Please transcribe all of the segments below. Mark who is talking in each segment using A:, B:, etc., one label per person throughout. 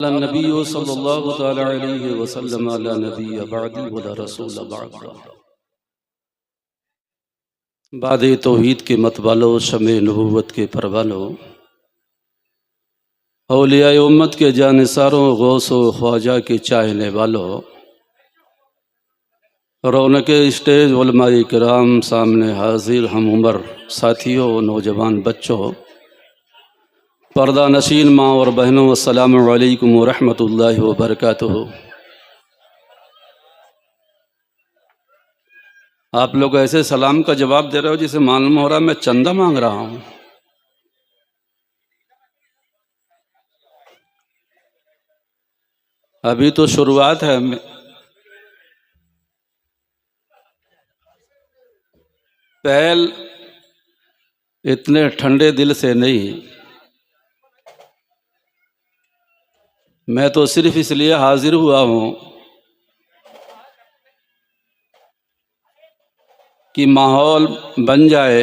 A: النبی صلی اللہ تعالی علیہ وسلم علی نبی بعدی ولا رسول بعد۔ بعد توحید کے متوالو، شمع نبوت کے پروانو، اولیاء امت کے جانثاروں، غوث و خواجہ کے چاہنے والوں، رونق اسٹیج علماء کرام، سامنے حاضر ہم عمر ساتھیوں، نوجوان بچوں، پردہ نشین ماں اور بہنوں، السلام علیکم ورحمۃ اللہ وبرکاتہ۔ آپ لوگ ایسے سلام کا جواب دے رہے ہو جسے معلوم ہو رہا میں چندہ مانگ رہا ہوں۔ ابھی تو شروعات ہے، پہل اتنے ٹھنڈے دل سے نہیں، میں تو صرف اس لیے حاضر ہوا ہوں کہ ماحول بن جائے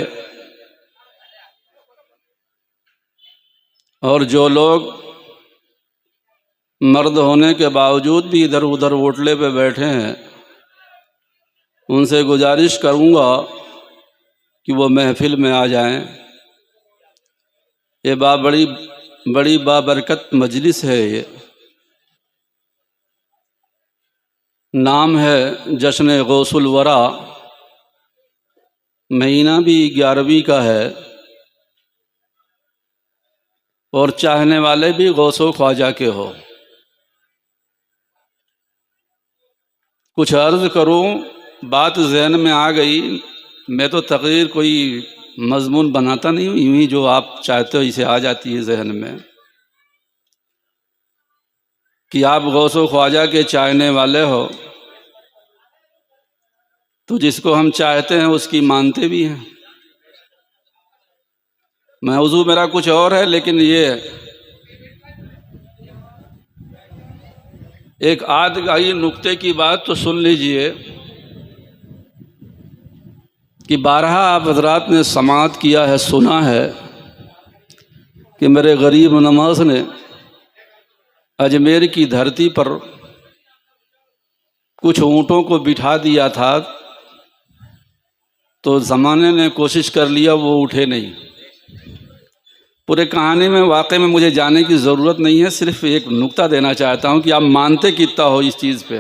A: اور جو لوگ مرد ہونے کے باوجود بھی ادھر ادھر اوٹلے پہ بیٹھے ہیں ان سے گزارش کروں گا کہ وہ محفل میں آ جائیں۔ یہ بڑی بابرکت مجلس ہے، یہ نام ہے جشن غوث الورا، مہینہ بھی 11ویں کا ہے اور چاہنے والے بھی غوث و خواجہ کے ہو۔ کچھ عرض کروں، بات ذہن میں آ گئی، میں تو تقریر کوئی مضمون بناتا نہیں ہوں، یوں ہی جو آپ چاہتے ہو اسے آ جاتی ہے ذہن میں کہ آپ غوث و خواجہ کے چاہنے والے ہو تو جس کو ہم چاہتے ہیں اس کی مانتے بھی ہیں۔ موضوع میرا کچھ اور ہے، لیکن یہ ایک آدھ گاہی نکتے کی بات تو سن لیجئے کہ بارہا آپ حضرات نے سماعت کیا ہے، سنا ہے کہ میرے غریب نواز نے اجمیر کی دھرتی پر کچھ اونٹوں کو بٹھا دیا تھا تو زمانے نے کوشش کر لیا، وہ اٹھے نہیں۔ پورے کہانی میں واقعے میں مجھے جانے کی ضرورت نہیں ہے، صرف ایک نکتہ دینا چاہتا ہوں کہ آپ مانتے کتنا ہو اس چیز پہ۔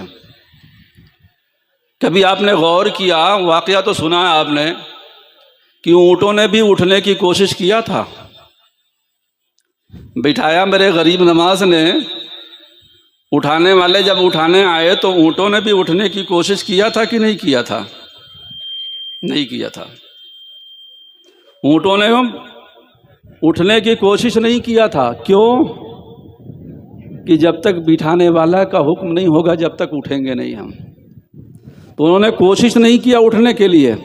A: کبھی آپ نے غور کیا، واقعہ تو سنا ہے آپ نے کہ اونٹوں نے بھی اٹھنے کی کوشش کیا تھا، بٹھایا میرے غریب نواز نے، اٹھانے والے جب اٹھانے آئے تو اونٹوں نے بھی اٹھنے کی کوشش کیا تھا کہ نہیں کیا تھا؟ نہیں کیا تھا۔ اونٹوں نے اٹھنے کی کوشش نہیں کیا تھا، کیوں؟ کہ جب تک بٹھانے والا کا حکم نہیں ہوگا جب تک اٹھیں گے نہیں ہم۔ تو انہوں نے کوشش نہیں کیا اٹھنے کے لیے،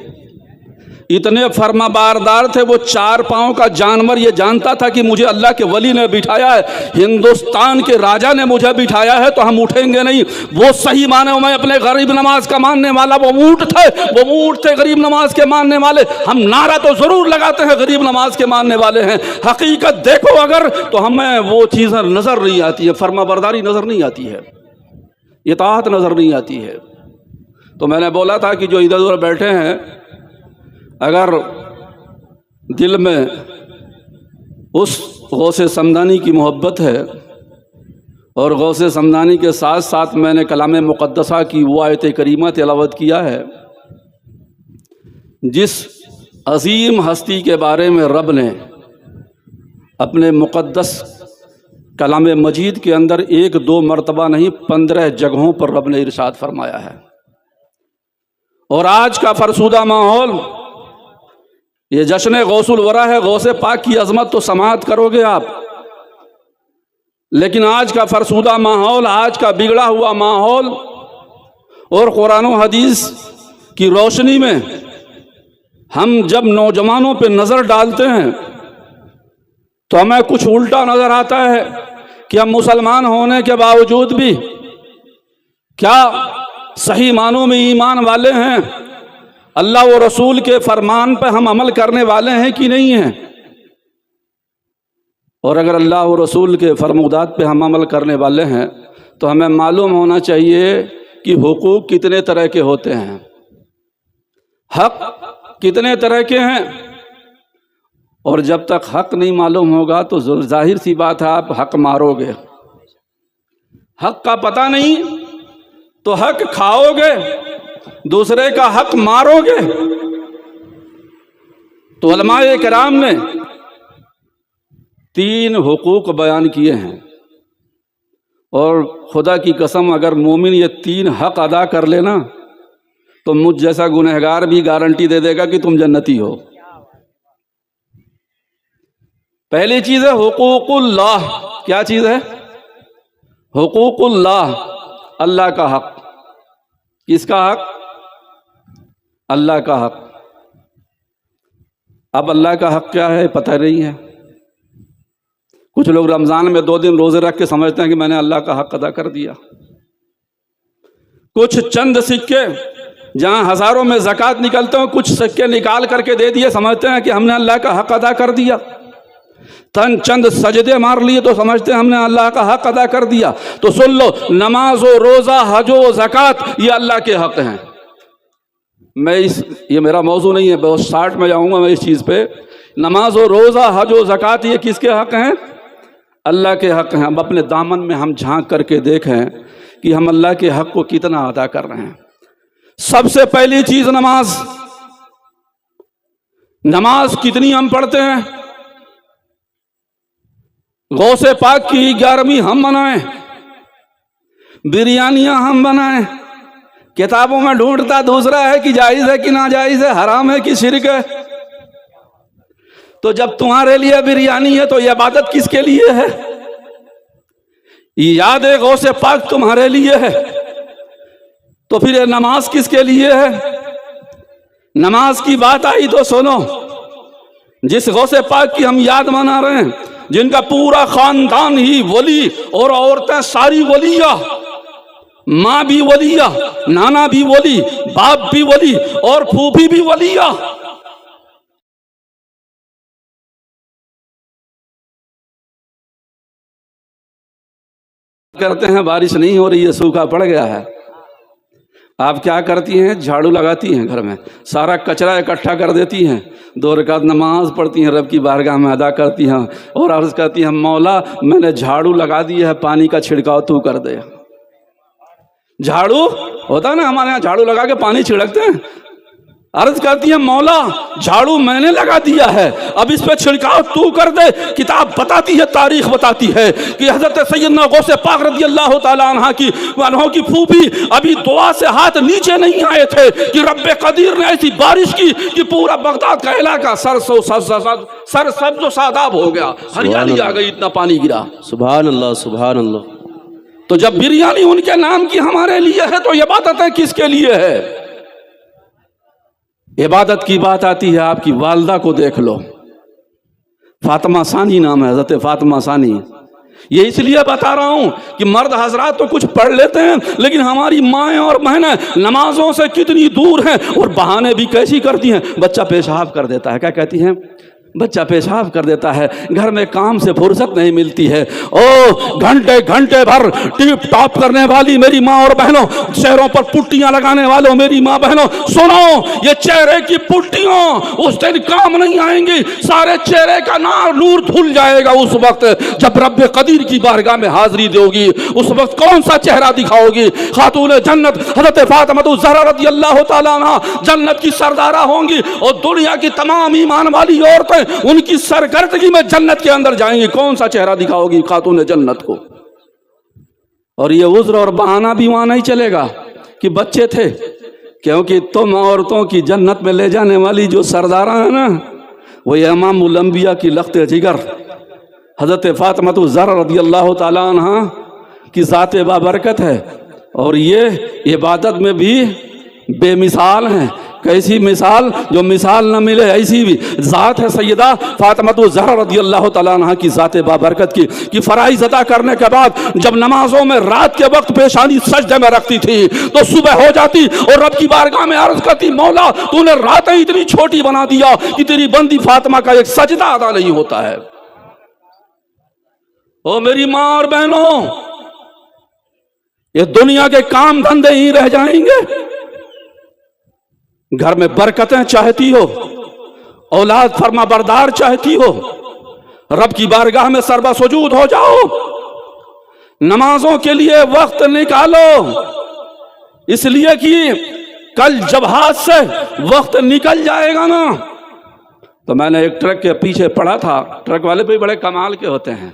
A: اتنے فرما باردار تھے وہ، 4 پاؤں کا جانور یہ جانتا تھا کہ مجھے اللہ کے ولی نے بٹھایا ہے، ہندوستان کے راجا نے مجھے بٹھایا ہے تو ہم اٹھیں گے نہیں۔ وہ صحیح معنی میں اپنے غریب نواز کا ماننے والا، وہ اونٹ تھے غریب نواز کے ماننے والے۔ ہم نعرہ تو ضرور لگاتے ہیں غریب نواز کے ماننے والے ہیں، حقیقت دیکھو اگر تو ہمیں وہ چیزیں نظر نہیں آتی ہے، فرما برداری نظر نہیں آتی ہے، اطاعت نظر نہیں آتی ہے۔ تو میں نے بولا تھا کہ جو ادھر ادھر بیٹھے ہیں، اگر دل میں اس غوث سمدانی کی محبت ہے اور غوث سمدانی کے ساتھ ساتھ میں نے کلام مقدسہ کی وہ آیت کریمہ تلاوت کیا ہے جس عظیم ہستی کے بارے میں رب نے اپنے مقدس کلام مجید کے اندر 1-2 مرتبہ نہیں 15 جگہوں پر رب نے ارشاد فرمایا ہے۔ اور آج کا فرسودہ ماحول، یہ جشن غوث الورا ہے، غوث پاک کی عظمت تو سماعت کرو گے آپ، لیکن آج کا فرسودہ ماحول، آج کا بگڑا ہوا ماحول اور قرآن و حدیث کی روشنی میں ہم جب نوجوانوں پہ نظر ڈالتے ہیں تو ہمیں کچھ الٹا نظر آتا ہے کہ ہم مسلمان ہونے کے باوجود بھی کیا صحیح معنوں میں ایمان والے ہیں؟ اللہ و رسول کے فرمان پہ ہم عمل کرنے والے ہیں کہ نہیں ہیں؟ اور اگر اللہ و رسول کے فرمودات پہ ہم عمل کرنے والے ہیں تو ہمیں معلوم ہونا چاہیے کہ حقوق کتنے طرح کے ہوتے ہیں، حق کتنے طرح کے ہیں، اور جب تک حق نہیں معلوم ہوگا تو ظاہر سی بات ہے آپ حق مارو گے۔ حق کا پتہ نہیں تو حق کھاؤ گے، دوسرے کا حق مارو گے۔ تو علماء کرام نے 3 حقوق بیان کیے ہیں، اور خدا کی قسم اگر مومن یہ 3 حق ادا کر لینا تو مجھ جیسا گنہگار بھی گارنٹی دے دے گا کہ تم جنتی ہو۔ پہلی چیز ہے حقوق اللہ۔ کیا چیز ہے؟ حقوق اللہ، اللہ کا حق۔ کس کا حق؟ اللہ کا حق۔ اب اللہ کا حق کیا ہے پتہ نہیں ہے۔ کچھ لوگ رمضان میں 2 دن روزے رکھ کے سمجھتے ہیں کہ میں نے اللہ کا حق ادا کر دیا۔ کچھ چند سکے جہاں ہزاروں میں زکوٰۃ نکلتے ہیں، کچھ سکے نکال کر کے دے دیے، سمجھتے ہیں کہ ہم نے اللہ کا حق ادا کر دیا۔ چند سجدے مار لیے تو سمجھتے ہیں ہم نے اللہ کا حق ادا کر دیا۔ تو سن لو، نماز و روزہ، حج و زکوٰۃ یہ اللہ کے حق ہیں۔ یہ میرا موضوع نہیں ہے، بہت 60 میں جاؤں گا میں اس چیز پہ۔ نماز و روزہ، حج و زکوٰۃ یہ کس کے حق ہیں؟ اللہ کے حق ہیں۔ اب اپنے دامن میں ہم جھانک کر کے دیکھیں کہ ہم اللہ کے حق کو کتنا ادا کر رہے ہیں۔ سب سے پہلی چیز نماز۔ نماز کتنی ہم پڑھتے ہیں؟ غوث پاک کی 11ویں ہم منائیں، بریانیاں ہم بنائیں، کتابوں میں ڈھونڈتا دوسرا ہے کہ جائز ہے کہ ناجائز ہے، حرام ہے کہ شرک ہے۔ تو جب تمہارے لیے بریانی ہے تو یہ عبادت کس کے لیے ہے؟ یاد غوث پاک تمہارے لیے ہے تو پھر یہ نماز کس کے لیے ہے؟ نماز کی بات آئی تو سنو، جس غوث پاک کی ہم یاد منا رہے ہیں، جن کا پورا خاندان ہی ولی اور عورتیں ساری ولیہ، ماں بھی ولیہ، نانا بھی ولی، باپ بھی ولی اور پھوپھی بھی ولیہ، کرتے ہیں بارش نہیں ہو رہی ہے، سوکھا پڑ گیا ہے، آپ کیا کرتی ہیں؟ جھاڑو لگاتی ہیں، گھر میں سارا کچرا اکٹھا کر دیتی ہیں، 2 رکعت نماز پڑھتی ہیں، رب کی بارگاہ میں ادا کرتی ہیں اور عرض کرتی ہیں مولا میں نے جھاڑو لگا دی ہے، پانی کا چھڑکاؤ تو کر دے۔ جھاڑو ہوتا ہے نا ہمارے یہاں، جھاڑو لگا کے پانی چھڑکتے ہیں، عرض کرتی ہے مولا جھاڑو میں نے لگا دیا ہے، اب اس پہ چھڑکاؤ تو کر دے۔ کتاب بتاتی ہے، تاریخ بتاتی ہے کہ حضرت سیدنا غوث پاک رضی اللہ تعالیٰ عنہ کی پھوپھی ابھی دعا سے ہاتھ نیچے نہیں آئے تھے کہ رب قدیر نے ایسی بارش کی کہ پورا بغداد کا علاقہ سر سبز و شاداب ہو گیا، ہریالی آ گئی، اتنا پانی گرا۔
B: سبحان اللہ، سبحان اللہ۔
A: تو جب بریانی ان کے نام کی ہمارے لیے ہے تو یہ عبادت کس کے لیے ہے؟ عبادت کی بات آتی ہے، آپ کی والدہ کو دیکھ لو، فاطمہ ثانی نام ہے، حضرت فاطمہ ثانی۔ یہ اس لیے بتا رہا ہوں کہ مرد حضرات تو کچھ پڑھ لیتے ہیں لیکن ہماری مائیں اور بہنیں نمازوں سے کتنی دور ہیں اور بہانے بھی کیسی کرتی ہیں۔ بچہ پیشاب کر دیتا ہے، کیا کہتی ہیں؟ بچہ پیشاب کر دیتا ہے، گھر میں کام سے فرصت نہیں ملتی ہے، گھنٹے گھنٹے بھر ٹیپ ٹاپ کرنے والی میری ماں اور بہنوں، چہروں پر پٹیاں لگانے والوں میری ماں بہنوں، سنو، یہ چہرے کی پٹیاں اس دن کام نہیں آئیں گی، سارے چہرے کا نور دھل جائے گا اس وقت جب رب قدیر کی بارگاہ میں حاضری دو گی۔ اس وقت کون سا چہرہ دکھاؤ گی؟ خاتون جنت حضرت فاطمہ الزہرا رضی اللہ تعالیٰ عنہ جنت کی سردارہ ہوں گی اور دنیا کی تمام ایمان والی عورتیں ان کی سرگردگی میں جنت کے اندر جائیں گی۔ کون سا چہرہ دکھاؤ گی خاتون جنت کو؟ اور یہ عذر اور بہانہ بھی وہاں نہیں چلے گا کہ بچے تھے، کیونکہ تم عورتوں کی جنت میں لے جانے والی جو سردارہ ہیں نا، وہ امام الانبیاء کی لخت جگر حضرت فاطمہ الزہرا رضی اللہ تعالیٰ عنہ کی ذات بابرکت ہے، اور یہ عبادت میں بھی بے مثال ہیں۔ کیسی مثال؟ جو مثال نہ ملے ایسی بھی ذات ہے سیدہ فاطمہ الزہرا رضی اللہ تعالیٰ عنہ کی ذات بابرکت کی، کہ فرائض ادا کرنے کے بعد جب نمازوں میں رات کے وقت پیشانی سجدے میں رکھتی تھی تو صبح ہو جاتی اور رب کی بارگاہ میں عرض کرتی مولا تو نے راتیں اتنی چھوٹی بنا دیا کہ تیری بندی فاطمہ کا ایک سجدہ ادا نہیں ہوتا ہے۔ او میری ماں اور بہنوں، یہ دنیا کے کام دھندے ہی رہ جائیں گے. گھر میں برکتیں چاہتی ہو، اولاد فرما بردار چاہتی ہو، رب کی بارگاہ میں سربہ سجود ہو جاؤ، نمازوں کے لیے وقت نکالو، اس لیے کہ کل جب ہاتھ سے وقت نکل جائے گا نا. تو میں نے ایک ٹرک کے پیچھے پڑھا تھا، ٹرک والے بھی بڑے کمال کے ہوتے ہیں،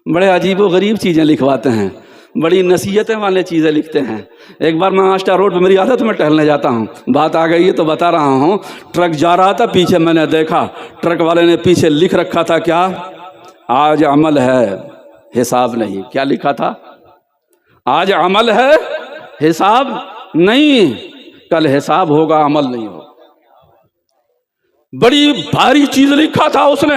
A: بڑے عجیب و غریب چیزیں لکھواتے ہیں، بڑی نصیحتیں والے چیزیں لکھتے ہیں. ایک بار میں آشٹا روڈ پہ، میری عادت میں ٹہلنے جاتا ہوں، بات آ گئی ہے تو بتا رہا ہوں، ٹرک جا رہا تھا، پیچھے میں نے دیکھا ٹرک والے نے پیچھے لکھ رکھا تھا کیا؟ آج عمل ہے حساب نہیں. کیا لکھا تھا؟ آج عمل ہے حساب نہیں، کل حساب ہوگا، عمل نہیں ہوگا. بڑی بھاری چیز لکھا تھا اس نے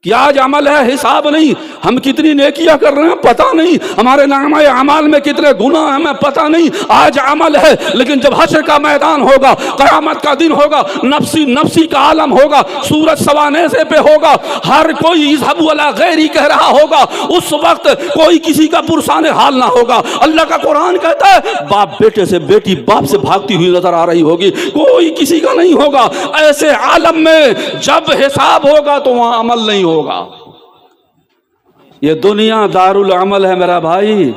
A: کہ آج عمل ہے حساب نہیں. ہم کتنی نیکیاں کر رہے ہیں پتہ نہیں، ہمارے نامہ اعمال میں کتنے گناہ ہیں ہمیں پتہ نہیں. آج عمل ہے، لیکن جب حشر کا میدان ہوگا، قیامت کا دن ہوگا، نفسی نفسی کا عالم ہوگا، سورج سوانیزے پہ ہوگا، ہر کوئی اذهب ولا غیری کہہ رہا ہوگا، اس وقت کوئی کسی کا پرسان حال نہ ہوگا. اللہ کا قرآن کہتا ہے باپ بیٹے سے، بیٹی باپ سے بھاگتی ہوئی نظر آ رہی ہوگی، کوئی کسی کا نہیں ہوگا. ایسے عالم میں جب حساب ہوگا تو وہاں عمل نہیں ہوگا. یہ دنیا دار العمل ہے میرا بھائی،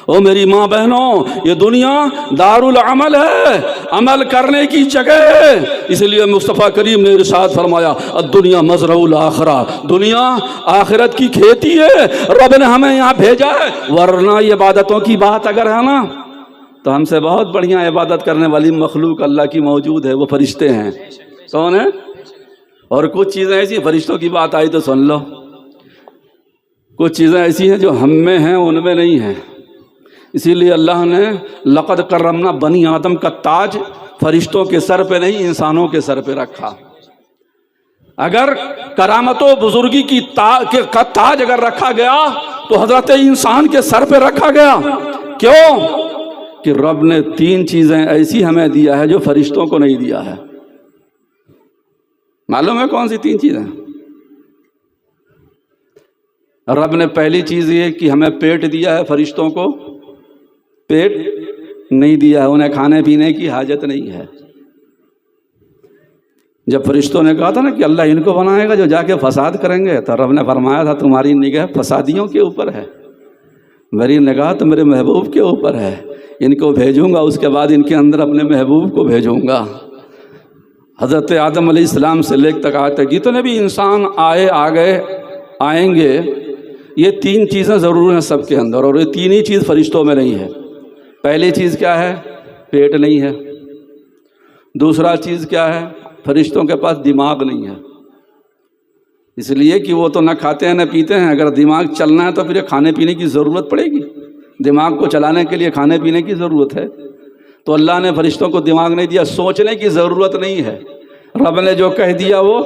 A: او میری ماں بہنوں، یہ دنیا دار العمل ہے، عمل کرنے کی جگہ ہے. اس لیے مصطفیٰ کریم نے ارشاد فرمایا الدنیا مزرع الاخرہ، دنیا آخرت کی کھیتی ہے. رب نے ہمیں یہاں بھیجا ہے، ورنہ یہ عبادتوں کی بات اگر ہے نا تو ہم سے بہت بڑھیا عبادت کرنے والی مخلوق اللہ کی موجود ہے، وہ فرشتے ہیں. کون ہیں؟ اور کچھ چیزیں ایسی، فرشتوں کی بات آئی تو سن لو، کچھ چیزیں ایسی ہیں جو ہم میں ہیں ان میں نہیں ہیں. اسی لیے اللہ نے لقد کرمنا بنی آدم کا تاج فرشتوں کے سر پہ نہیں، انسانوں کے سر پہ رکھا. اگر کرامت و بزرگی کی کا تاج اگر رکھا گیا تو حضرت انسان کے سر پہ رکھا گیا. کیوں؟ کہ رب نے 3 چیزیں ایسی ہمیں دیا ہے جو فرشتوں کو نہیں دیا ہے. معلوم ہے کون سی 3 چیزیں؟ رب نے پہلی چیز یہ کہ ہمیں پیٹ دیا ہے، فرشتوں کو پیٹ نہیں دیا ہے، انہیں کھانے پینے کی حاجت نہیں ہے. جب فرشتوں نے کہا تھا نا کہ اللہ ان کو بنائے گا جو جا کے فساد کریں گے، تو رب نے فرمایا تھا تمہاری نگاہ فسادیوں کے اوپر ہے، میری نگاہ تو میرے محبوب کے اوپر ہے. ان کو بھیجوں گا، اس کے بعد ان کے اندر اپنے محبوب کو بھیجوں گا. حضرت آدم علیہ السلام سے لے تک آج تک جتنے بھی انسان آئے، آئیں گے، یہ 3 چیزیں ضرور ہیں سب کے اندر، اور یہ 3 ہی چیز فرشتوں میں نہیں ہے. پہلی چیز کیا ہے؟ پیٹ نہیں ہے. دوسرا چیز کیا ہے؟ فرشتوں کے پاس دماغ نہیں ہے، اس لیے کہ وہ تو نہ کھاتے ہیں نہ پیتے ہیں. اگر دماغ چلنا ہے تو پھر کھانے پینے کی ضرورت پڑے گی، دماغ کو چلانے کے لیے کھانے پینے کی ضرورت ہے. تو اللہ نے فرشتوں کو دماغ نہیں دیا، سوچنے کی ضرورت نہیں ہے. رب نے جو کہہ دیا وہ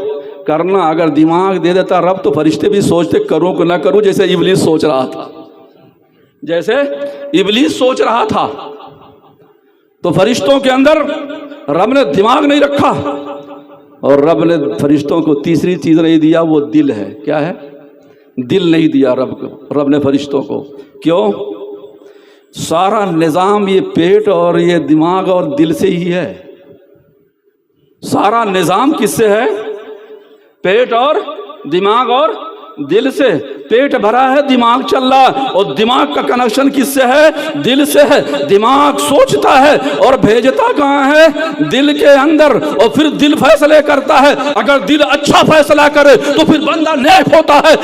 A: کرنا. اگر دماغ دے دیتا رب تو فرشتے بھی سوچتے کروں کہ نہ کروں، جیسے ابلیس سوچ رہا تھا، جیسے ابلیس سوچ رہا تھا. تو فرشتوں کے اندر رب نے دماغ نہیں رکھا، اور رب نے فرشتوں کو تیسری چیز نہیں دیا، وہ دل ہے. کیا ہے؟ دل نہیں دیا رب نے فرشتوں کو. کیوں؟ سارا نظام یہ پیٹ اور یہ دماغ اور دل سے ہی ہے. سارا نظام کس سے ہے؟ پیٹ اور دماغ اور دل سے. پیٹ بھرا ہے، دماغ چل رہا ہے، اور دماغ کا کنیکشن کس سے ہے؟ دل سے ہے. دماغ سوچتا ہے اور بھیجتا کہاں ہے؟ دل کے اندر، اور پھر دل فیصلے کرتا ہے. اگر دل اچھا فیصلہ کرے تو پھر بندہ نیک ہوتا ہے.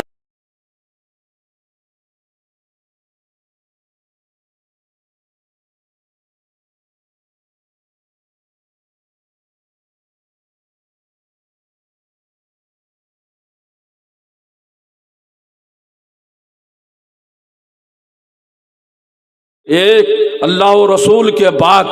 A: ایک اللہ و رسول کے بعد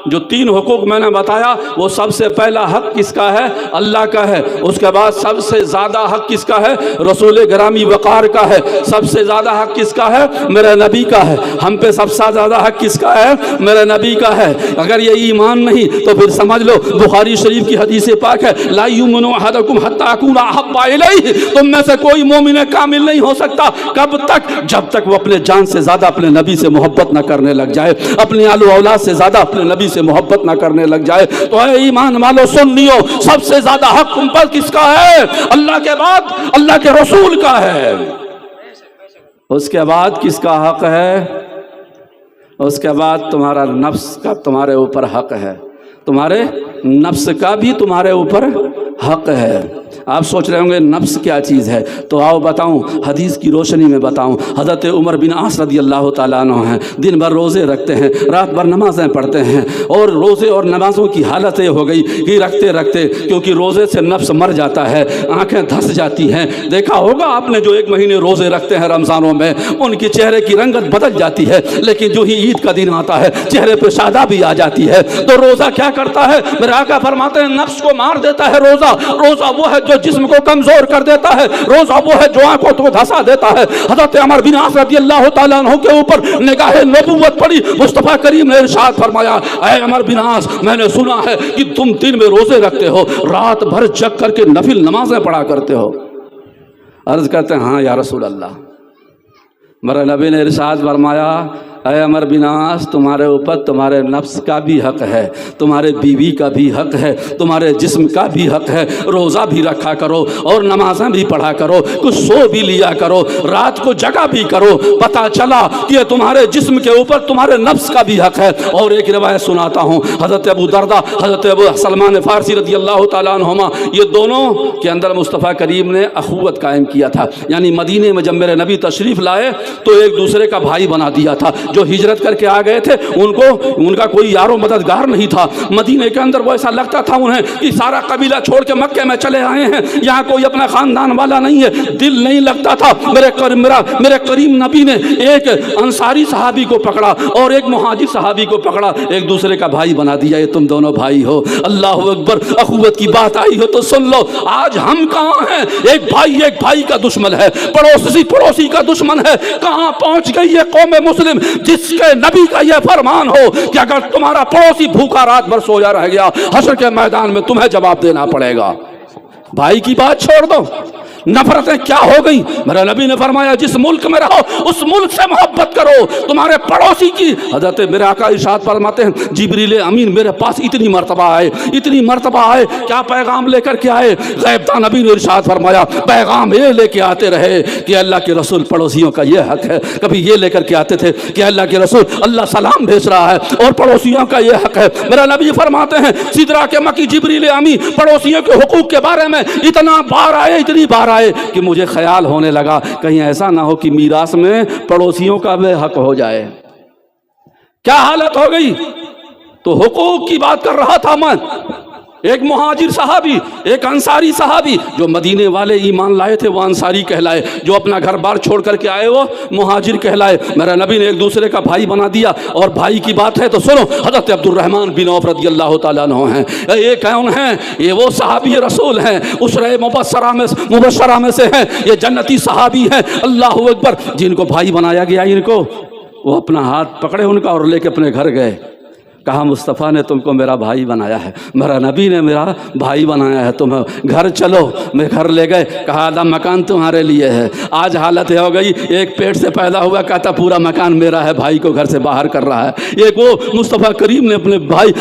A: جو 3 حقوق میں نے بتایا وہ سب سے پہلا حق کس کا ہے؟ اللہ کا ہے. اس کے بعد سب سے زیادہ حق کس کا ہے؟ رسول گرامی وقار کا ہے. سب سے زیادہ حق کس کا ہے؟ میرے نبی کا ہے. ہم پہ سب سے زیادہ حق کس کا ہے؟ میرے نبی کا ہے. اگر یہ ایمان نہیں تو پھر سمجھ لو بخاری شریف کی حدیث پاک ہے لا یؤمن احدکم حتی اکون احب الیہ، تم میں سے کوئی مومن کامل نہیں ہو سکتا. کب تک؟ جب تک وہ اپنے جان سے زیادہ اپنے نبی سے محبت نہ کرنے لگ جائے، اپنی آل و اولاد سے زیادہ اپنے نبی سے محبت نہ کرنے لگ جائے. تو اے ایمان والو سن لیو، سب سے زیادہ حق تم پر کس کا ہے؟ اللہ کے بعد اللہ کے رسول کا ہے. اس کے بعد کس کا حق ہے؟ اس کے بعد تمہارا نفس کا تمہارے اوپر حق ہے. تمہارے نفس کا بھی تمہارے اوپر حق ہے. آپ سوچ رہے ہوں گے نفس کیا چیز ہے، تو آؤ بتاؤں، حدیث کی روشنی میں بتاؤں. حضرت عمر بن عاص رضی اللہ تعالیٰ عنہ ہیں، دن بھر روزے رکھتے ہیں، رات بھر نمازیں پڑھتے ہیں، اور روزے اور نمازوں کی حالت یہ ہو گئی کہ رکھتے رکھتے، کیونکہ روزے سے نفس مر جاتا ہے، آنکھیں دھس جاتی ہیں. دیکھا ہوگا آپ نے جو 1 مہینے روزے رکھتے ہیں رمضانوں میں، ان کی چہرے کی رنگت بدل جاتی ہے، لیکن جو ہی عید کا دن آتا ہے چہرے پہ شادابی آ جاتی ہے. تو روزہ کیا کرتا ہے؟ میرے آقا فرماتے ہیں نفس کو مار دیتا ہے روزہ. روزہ وہ ہے جو جسم کو کمزور کر دیتا ہے، روزہ وہ ہے جو آنکھوں کو دھسا دیتا ہے. حضرت عمر بن عاص رضی اللہ تعالیٰ عنہ کے اوپر نگاہ نبوت پڑی. مصطفیٰ کریم نے ارشاد فرمایا اے عمر بن عاص، میں نے سنا ہے کہ تم دن میں روزے رکھتے ہو، رات بھر جگ کر کے نفل نمازیں پڑھا کرتے ہو. عرض کرتے ہیں ہاں یا رسول اللہ. میرے نبی نے ارشاد فرمایا اے عمر بن عاص، تمہارے اوپر تمہارے نفس کا بھی حق ہے، تمہارے بیوی کا بھی حق ہے، تمہارے جسم کا بھی حق ہے. روزہ بھی رکھا کرو اور نمازیں بھی پڑھا کرو، کچھ سو بھی لیا کرو، رات کو جگہ بھی کرو. پتہ چلا کہ تمہارے جسم کے اوپر تمہارے نفس کا بھی حق ہے. اور ایک روایت سناتا ہوں، حضرت ابو دردہ، حضرت ابو سلمان فارسی رضی اللہ تعالیٰ عنہما، یہ دونوں کے اندر مصطفیٰ کریم نے اخوت قائم کیا تھا. یعنی مدینے میں جب میرے نبی تشریف لائے تو ایک دوسرے کا بھائی بنا دیا تھا. جو ہجرت کر کے آ گئے تھے ان کا کوئی یار و مددگار نہیں تھا. مدینے کے اندر وہ ایسا لگتا تھا انہیں کہ سارا قبیلہ چھوڑ کے مکے میں چلے آئے ہیں، یہاں کوئی اپنا خاندان والا نہیں ہے، دل نہیں لگتا تھا. میرے کریم نبی نے ایک انصاری صحابی کو پکڑا اور ایک مہاجر صحابی کو پکڑا، ایک دوسرے کا بھائی بنا دیا. یہ تم دونوں بھائی ہو. اللہ اکبر. اخوت کی بات آئی ہو تو سن لو. آج ہم کہاں ہیں؟ ایک بھائی کا دشمن ہے، پڑوسی کا دشمن ہے. کہاں پہنچ گئی ہے قوم مسلم جس کے نبی کا یہ فرمان ہو کہ اگر تمہارا پڑوسی بھوکا رات بھر سویا رہ گیا، حشر کے میدان میں تمہیں جواب دینا پڑے گا. بھائی کی بات چھوڑ دو، نفرتیں کیا ہو گئی. میرے نبی نے فرمایا جس ملک میں رہو اس ملک سے محبت کرو. تمہارے پڑوسی کی، حضرت میرے آقا ارشاد فرماتے ہیں جبریل امین میرے پاس اتنی مرتبہ آئے، کیا پیغام لے کر کے آئے؟ غیب دان نبی نے ارشاد فرمایا پیغام یہ لے کے آتے رہے کہ اللہ کے رسول پڑوسیوں کا یہ حق ہے. کبھی یہ لے کر کے آتے تھے کہ اللہ کے رسول اللہ سلام بھیج رہا ہے اور پڑوسیوں کا یہ حق ہے. میرا نبی فرماتے ہیں سدرا کے مکی جبریل امین پڑوسیوں کے حقوق کے بارے میں اتنی بار آئے کہ مجھے خیال ہونے لگا کہیں ایسا نہ ہو کہ میراث میں پڑوسیوں کا بھی حق ہو جائے. کیا حالت ہو گئی. تو حقوق کی بات کر رہا تھا میں. ایک مہاجر صحابی، ایک انصاری صحابی، جو مدینے والے ایمان لائے تھے وہ انصاری کہلائے، جو اپنا گھر بار چھوڑ کر کے آئے وہ مہاجر کہلائے. میرا نبی نے ایک دوسرے کا بھائی بنا دیا. اور بھائی کی بات ہے تو سنو، حضرت عبد الرحمن بن عوف رضی اللہ تعالیٰ عنہ ہیں. یہ کون ہیں؟ یہ وہ صحابی رسول ہیں، اسرہ مبشرہ میں سے ہیں. یہ جنتی صحابی ہیں. اللہ اکبر. جن کو بھائی بنایا گیا ان کو، وہ اپنا ہاتھ پکڑے ان کا اور لے کے اپنے گھر گئے. کہا مصطفیٰ نے تم کو میرا بھائی بنایا ہے، میرا نبی نے میرا بھائی بنایا ہے، تم گھر چلو. میں گھر لے گئے. کہا آدھا مکان تمہارے لیے ہے. آج حالت ہو گئی ایک پیٹ سے پیدا ہوا کہتا پورا مکان میرا ہے، بھائی کو گھر سے باہر کر رہا ہے. ایک وہ مصطفیٰ کریم نے اپنے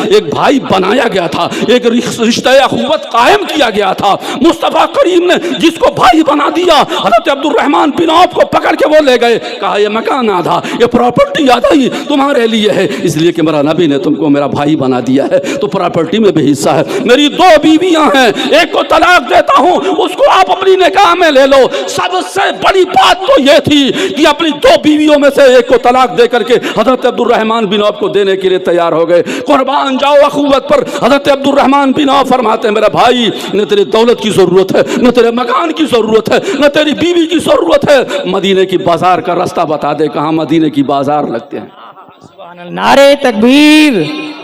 A: ایک بھائی بنایا گیا تھا، ایک رشتہ اخوت قائم کیا گیا تھا. مصطفیٰ کریم نے جس کو بھائی بنا دیا، حضرت عبد الرحمن بن عوف کو پکڑ کے وہ لے گئے. کہا یہ مکان آدھا، یہ پراپرٹی آدھا ہی تمہارے لیے ہے، اس لیے کہ میرا نبی نے تم کو میرا بھائی بنا دیا ہے تو پراپرٹی میں بھی حصہ ہے. میری 2 بیویاں ہیں، ایک کو طلاق دیتا ہوں، اس کو آپ اپنی نکاح میں لے لو. سب سے بڑی بات تو یہ تھی کہ اپنی 2 بیویوں میں سے ایک کو طلاق دے کر کے حضرت عبد الرحمن بن عوف کو دینے کے لیے تیار ہو گئے. قربان جاؤ اخوت پر. حضرت عبد الرحمن بن عوف فرماتے ہیں میرا بھائی، نہ تیری دولت کی ضرورت ہے، نہ تیرے مکان کی ضرورت ہے، نہ تیری بیوی کی ضرورت ہے. مدینے کی بازار کا راستہ بتا دے، کہاں مدینے کی بازار لگتے ہیں.
C: نعرے تکبیر.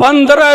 A: 15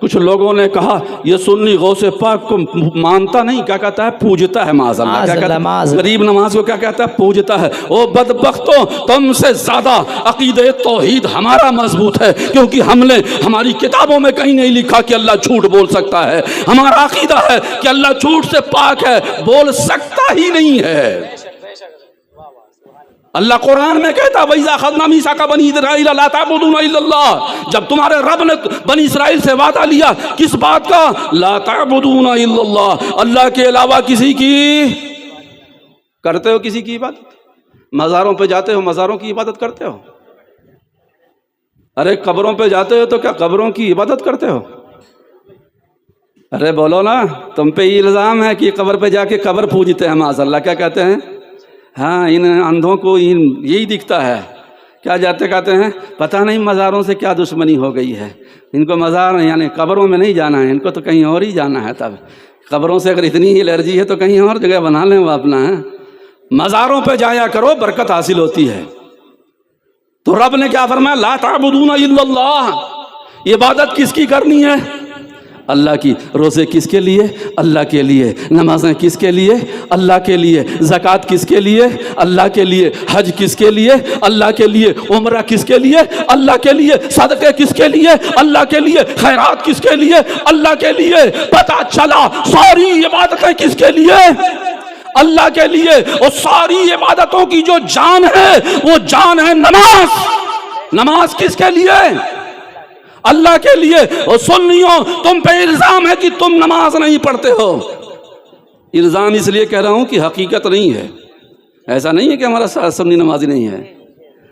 A: کچھ لوگوں نے کہا یہ سنی غوث پاک کو مانتا نہیں، کیا کہتا ہے؟ پوجتا ہے، معاذ اللہ۔ کیا کہتا ہے؟ غریب نواز کو کیا کہتا ہے؟ پوجتا ہے۔ او بدبختوں، تم سے زیادہ عقیدہ توحید ہمارا مضبوط ہے، کیونکہ ہم نے ہماری کتابوں میں کہیں نہیں لکھا کہ اللہ جھوٹ بول سکتا ہے۔ ہمارا عقیدہ ہے کہ اللہ جھوٹ سے پاک ہے، بول سکتا ہی نہیں ہے۔ اللہ قرآن میں کہتا وَإِذَا أَخَذْنَا مِيثَاقَ بَنِي إِسْرَائِيلَ لَا تَعْبُدُونَ إِلَّا اللَّهَ، جب تمہارے رب نے بنی اسرائیل سے وعدہ لیا کس بات کا؟ لا تعبدون الا اللہ، اللہ کے علاوہ کسی کی کرتے ہو کسی کی عبادت؟ مزاروں پہ جاتے ہو، مزاروں کی عبادت کرتے ہو؟ ارے قبروں پہ جاتے ہو تو کیا قبروں کی عبادت کرتے ہو؟ ارے بولو نا، تم پہ یہ الزام ہے کہ قبر پہ جا کے قبر پوجتے ہیں، معاذ اللہ۔ کیا کہتے ہیں؟ ہاں، ان اندھوں کو یہی دکھتا ہے، کیا جاتے کہتے ہیں پتہ نہیں مزاروں سے کیا دشمنی ہو گئی ہے، ان کو مزار یعنی قبروں میں نہیں جانا ہے، ان کو تو کہیں اور ہی جانا ہے۔ تب قبروں سے اگر اتنی ہی الرجی ہے تو کہیں اور جگہ بنا لیں وہ اپنا ہے۔ مزاروں پہ جایا کرو، برکت حاصل ہوتی ہے۔ تو رب نے کیا فرمایا؟ لا تعبدون الا اللہ، عبادت کس کی کرنی ہے؟ اللہ کی۔ روزے کس کے لیے؟ اللہ کے لیے۔ نمازیں کس کے لیے؟ اللہ کے لیے۔ زکوٰۃ کس کے لیے؟ اللہ کے لیے۔ حج کس کے لیے؟ اللہ کے لیے۔ عمرہ کس کے لیے؟ اللہ کے لیے۔ صدقے کس کے لیے؟ اللہ کے لیے۔ خیرات کس کے لیے؟ اللہ کے لیے۔ پتہ چلا ساری عبادتیں کس کے لیے؟ اللہ کے لیے۔ اور ساری عبادتوں کی جو جان ہے وہ جان ہے نماز۔ نماز کس کے لیے؟ اللہ کے لیے۔ اور سنیوں، تم پہ الزام ہے کہ تم نماز نہیں پڑھتے ہو۔ الزام اس لیے کہہ رہا ہوں کہ حقیقت نہیں ہے۔ ایسا نہیں ہے کہ ہمارا سنی نمازی نہیں ہے